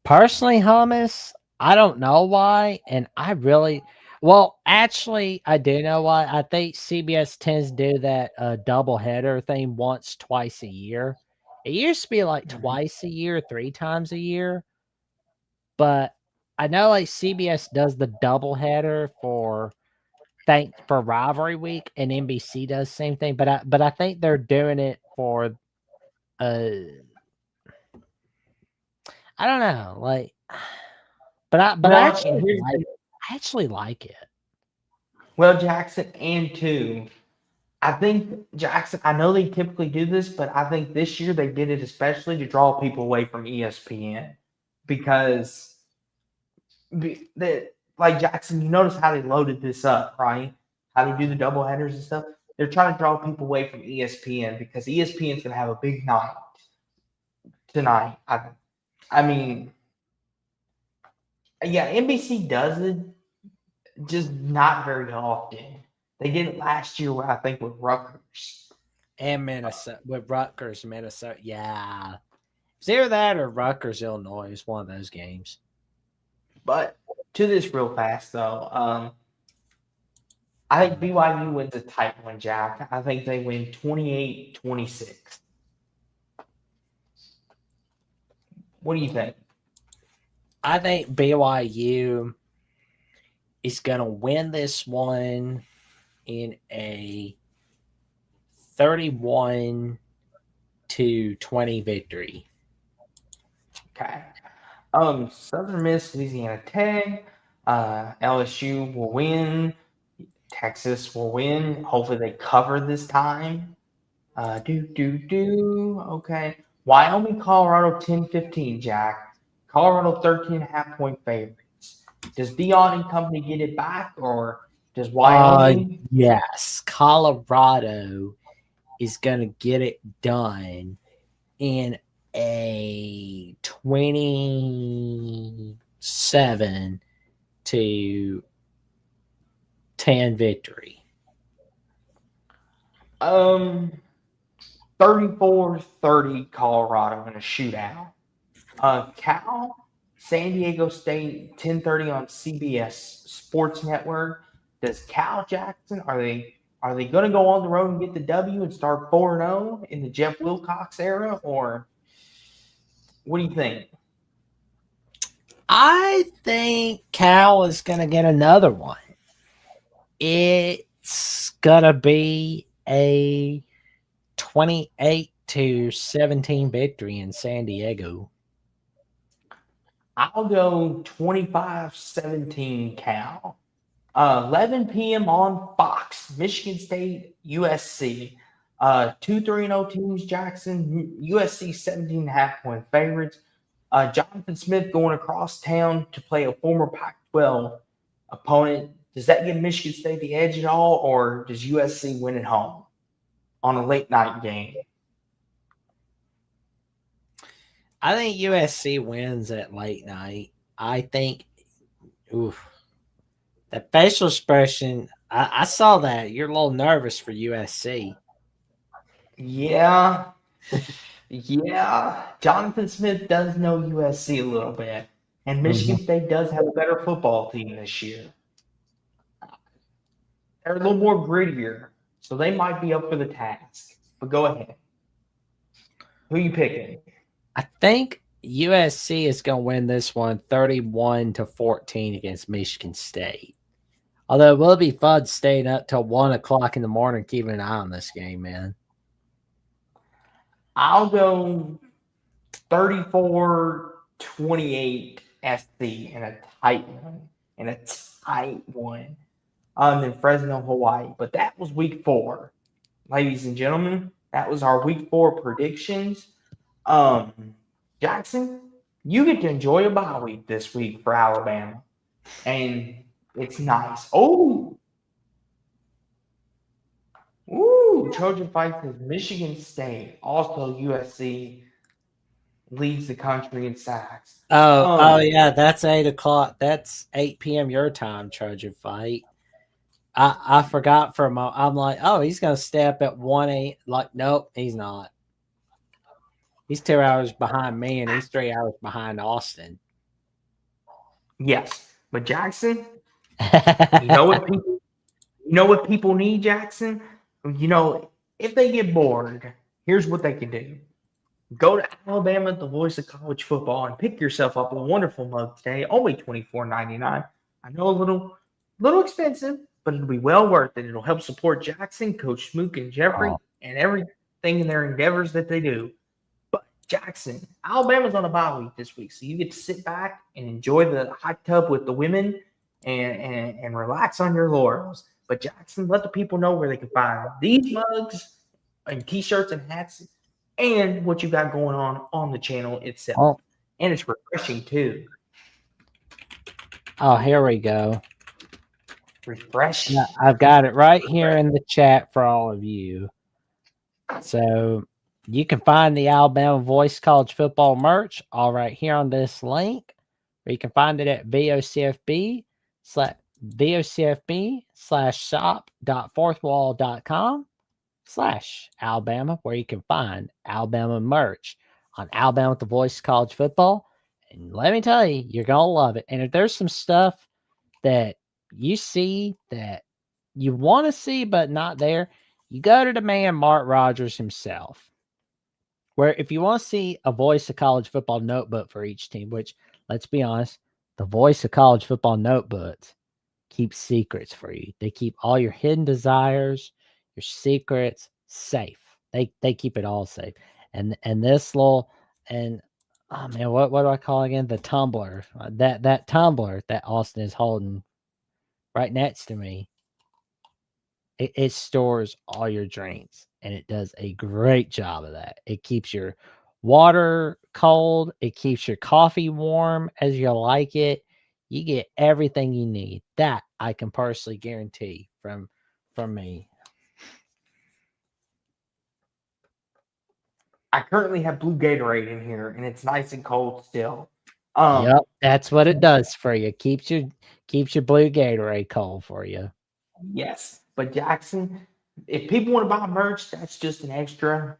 Personally, hummus, I don't know why, and I really well, actually, I do know why. I think CBS tends to do that double header thing once, twice a year. It used to be like Mhm. twice a year, 3 times a year, but I know like CBS does the double header for rivalry week, and NBC does the same thing. But I think they're doing it for uh I don't know, like but Well, and here's I actually like it. well, Jackson, and two. I think Jackson. I know they typically do this, but I think this year they did it especially to draw people away from ESPN because that like Jackson. You notice how they loaded this up, right? How they do the double headers and stuff. They're trying to draw people away from ESPN because ESPN's going to have a big night tonight. I mean, yeah, NBC does it, just not very often. They did it last year, I think, with Rutgers. And Minnesota with Rutgers, Minnesota. Yeah. It's either that or Rutgers, Illinois. It's one of those games. But to this real fast, though, I think BYU wins a tight one, Jack. I think they win 28-26. What do you think? I think BYU is gonna win this one in a 31-20 victory. Okay. Southern Miss, Louisiana Tech, LSU will win. Texas will win. Hopefully they cover this time. Okay. Wyoming, Colorado 10-15, Jack. Colorado 13.5 point favorites. Does Dion and company get it back, or does Wyoming? Yes. Colorado is gonna get it done in a 27-10 victory. Um, 34-30 Colorado in a shootout. Cal, San Diego State, 10:30 on CBS Sports Network. Does Cal Jackson are they going to go on the road and get the W and start 4-0 in the Jeff Wilcox era, or what do you think? I think Cal is gonna get another one. It's gonna be a 28-17 victory in San Diego. I'll go 25-17 Cal. 11 p.m. on Fox, Michigan State, USC. 2 3-0 teams, Jackson. USC 17.5 point favorites. Jonathan Smith going across town to play a former Pac 12 opponent. Does that give Michigan State the edge at all, or does USC win at home on a late night game? I think USC wins at late night. I think, oof, that facial expression, I saw that. You're a little nervous for USC. Yeah, yeah. Jonathan Smith does know USC a little bit, and Michigan Mhm. State does have a better football team this year. They're a little more grittier, so they might be up for the task. But go ahead. Who you picking? I think USC is going to win this one 31-14 against Michigan State. Although it will be fun staying up till 1 o'clock in the morning keeping an eye on this game, man. I'll go 34-28 SC in a tight one. In a tight one. In Fresno, Hawaii. But that was week 4. Ladies and gentlemen, that was our week 4 predictions. Jackson, you get to enjoy a bye week this week for Alabama. And it's nice. Trojan fights with Michigan State. Also, USC leads the country in sacks. Oh yeah, that's 8 o'clock. That's 8 p.m. your time, Trojan fight. I forgot for a moment. I'm like, oh, he's gonna step at 1 8. Like, nope, he's not. He's 2 hours behind me, and he's 3 hours behind Austin. Yes, but Jackson, you know what people need, Jackson? You know, if they get bored, here's what they can do. Go to Alabama, the voice of college football, and pick yourself up a wonderful mug today. Only $24.99. I know a little expensive, but it'll be well worth it. It'll help support Jackson, Coach Smook, and Jeffrey, Oh, and everything in their endeavors that they do. But Jackson, Alabama's on a bye week this week, so you get to sit back and enjoy the hot tub with the women and relax on your laurels. But Jackson, let the people know where they can find these mugs and t-shirts and hats and what you got going on the channel itself. oh, And it's refreshing too. oh, here we go. Refreshing. Yeah, I've got it right here in the chat for all of you. So you can find the Alabama Voice College Football merch all right here on this link, or you can find it at vocfb/shop.fourthwall.com/Alabama, where you can find Alabama merch on Alabama with the Voice College Football. And let me tell you, you're going to love it. And if there's some stuff that you see that you want to see but not there, you go to the man Mark Rogers himself. Where if you want to see a voice of college football notebook for each team, which let's be honest, the voice of college football notebooks keep secrets for you. They keep all your hidden desires, your secrets safe. They keep it all safe. And this little and oh man, what do I call it again? The tumbler. That tumbler that Austin is holding right next to me. It stores all your drinks and it does a great job of that. It keeps your water cold, it keeps your coffee warm as you like it. You get everything you need. That I can personally guarantee from me. I currently have blue Gatorade in here, and it's nice and cold still. Yep, that's what it does for you. Keeps your blue Gatorade cold for you. Yes, but Jackson, if people want to buy merch, that's just an extra.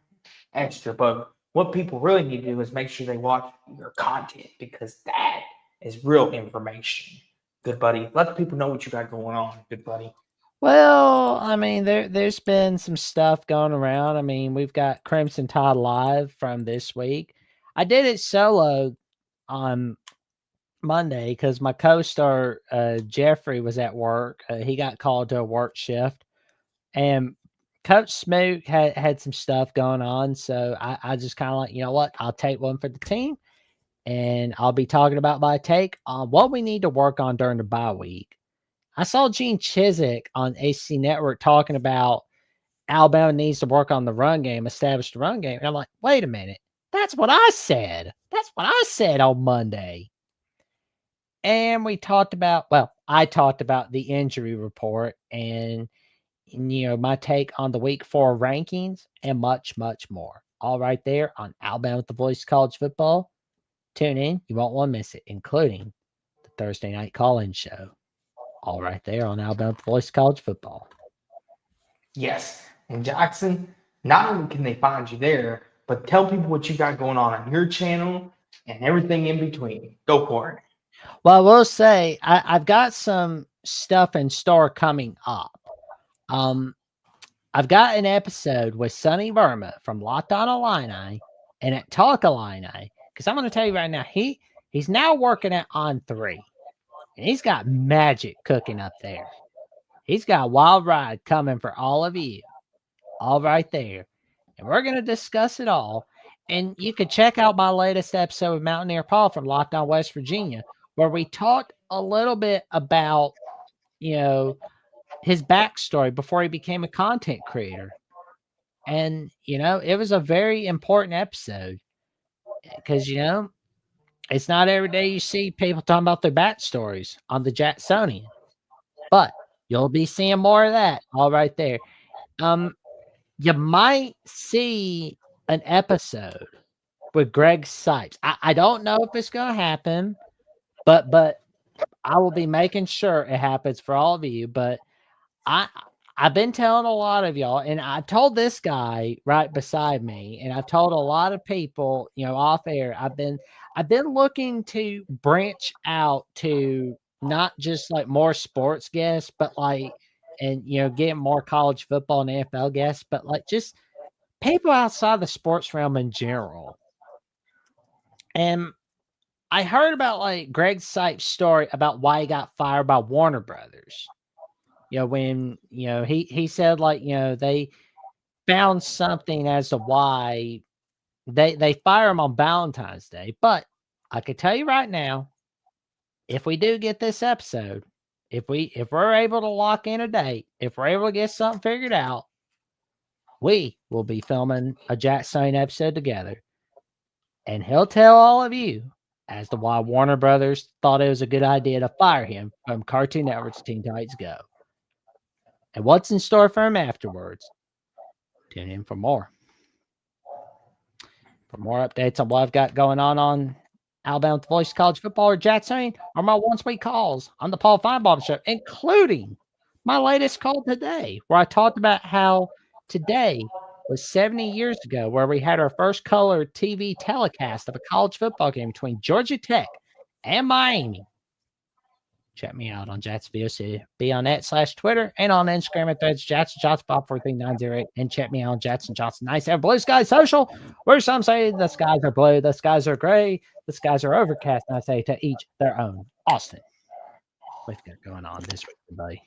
But what people really need to do is make sure they watch your content because that is real information. Good buddy. Let the people know what you got going on, good buddy. Well, I mean, there's been some stuff going around. I mean, we've got Crimson Tide Live from this week. I did it solo on Monday because my co-star Jeffrey was at work. He got called to a work shift, and Coach Smoot had some stuff going on. So I just kind of like, you know what? I'll take one for the team, and I'll be talking about my take on what we need to work on during the bye week. I saw Gene Chizik on AC Network talking about Alabama needs to work on the run game, establish the run game. And I'm like, wait a minute. That's what I said. That's what I said on Monday. And we talked about, well, I talked about the injury report and you know, my take on the week 4 rankings and much, much more. All right there on Alabama with the Voice College Football. Tune in. You won't want to miss it, including the Thursday night call-in show. All right there on Alabama with the Voice College Football. Yes. And Jackson, not only can they find you there, but tell people what you got going on your channel and everything in between. Go for it. Well, I will say I've got some stuff in store coming up. I've got an episode with Sonny Burma from Locked On Illini and at Talk Illini. Because I'm going to tell you right now, he's now working at On3. And he's got magic cooking up there. He's got a wild ride coming for all of you. All right there. And we're going to discuss it all. And you can check out my latest episode of Mountaineer Paul from Locked On West Virginia, where we talked a little bit about, you know, his backstory before he became a content creator. And, you know, it was a very important episode because, you know, it's not every day you see people talking about their backstories on the Jacksonian, but you'll be seeing more of that all right there. You might see an episode with Greg Sipes. I don't know if it's going to happen, but I will be making sure it happens for all of you. But I've been telling a lot of y'all, and I told this guy right beside me, and I've told a lot of people, off air. I've been looking to branch out to not just like more sports guests, but like, and get more college football and NFL guests, but like just people outside the sports realm in general. And I heard about like Greg Sipes' story about why he got fired by Warner Brothers. When he said like they found something as to why they fire him on Valentine's Day. But I could tell you right now, if we do get this episode, if we're able to lock in a date, if we're able to get something figured out, we will be filming a Jack Sane episode together. And he'll tell all of you as to why Warner Brothers thought it was a good idea to fire him from Cartoon Network's Teen Titans Go. And what's in store for him afterwards? Tune in for more. For more updates on what I've got going on Alabama with the Voice of College Football or Jack Sane, or my once-a-week calls on the Paul Feinbaum Show, including my latest call today, where I talked about how today was 70 years ago, where we had our first color TV telecast of a college football game between Georgia Tech and Miami. Check me out on Jats VOC. Be on /Twitter and on Instagram at Threads, JatsonJohnsonBob43908. And check me out on Jackson Johnson 97 Blue Sky Social, where some say the skies are blue, the skies are gray, the skies are overcast. And I say to each their own. Austin, what's got going on this week, buddy?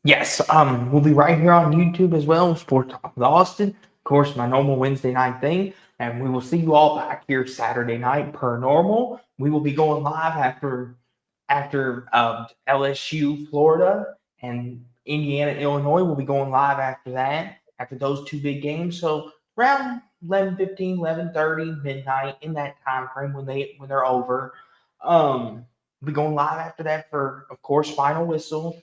Yes, we'll be right here on YouTube as well, Sport Talk with Austin. Of course, my normal Wednesday night thing. And we will see you all back here Saturday night per normal. We will be going live after LSU, Florida, and Indiana, Illinois. We'll be going live after that, after those two big games. So around 11:15, 11:30, midnight, in that time frame when they're over. We'll be going live after that for, of course, Final Whistle.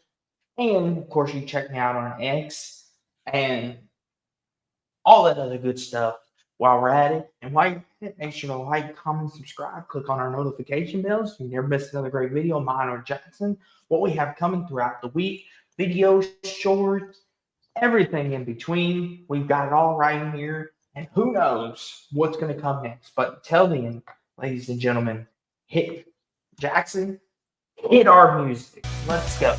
And, of course, you check me out on X and all that other good stuff while we're at it. And while you're at it, make sure to like, comment, subscribe, click on our notification bells so you never miss another great video of mine or Jackson. What we have coming throughout the week, videos, shorts, everything in between. We've got it all right here. And who knows what's going to come next. But until then, ladies and gentlemen, hit Jackson, hit our music. Let's go.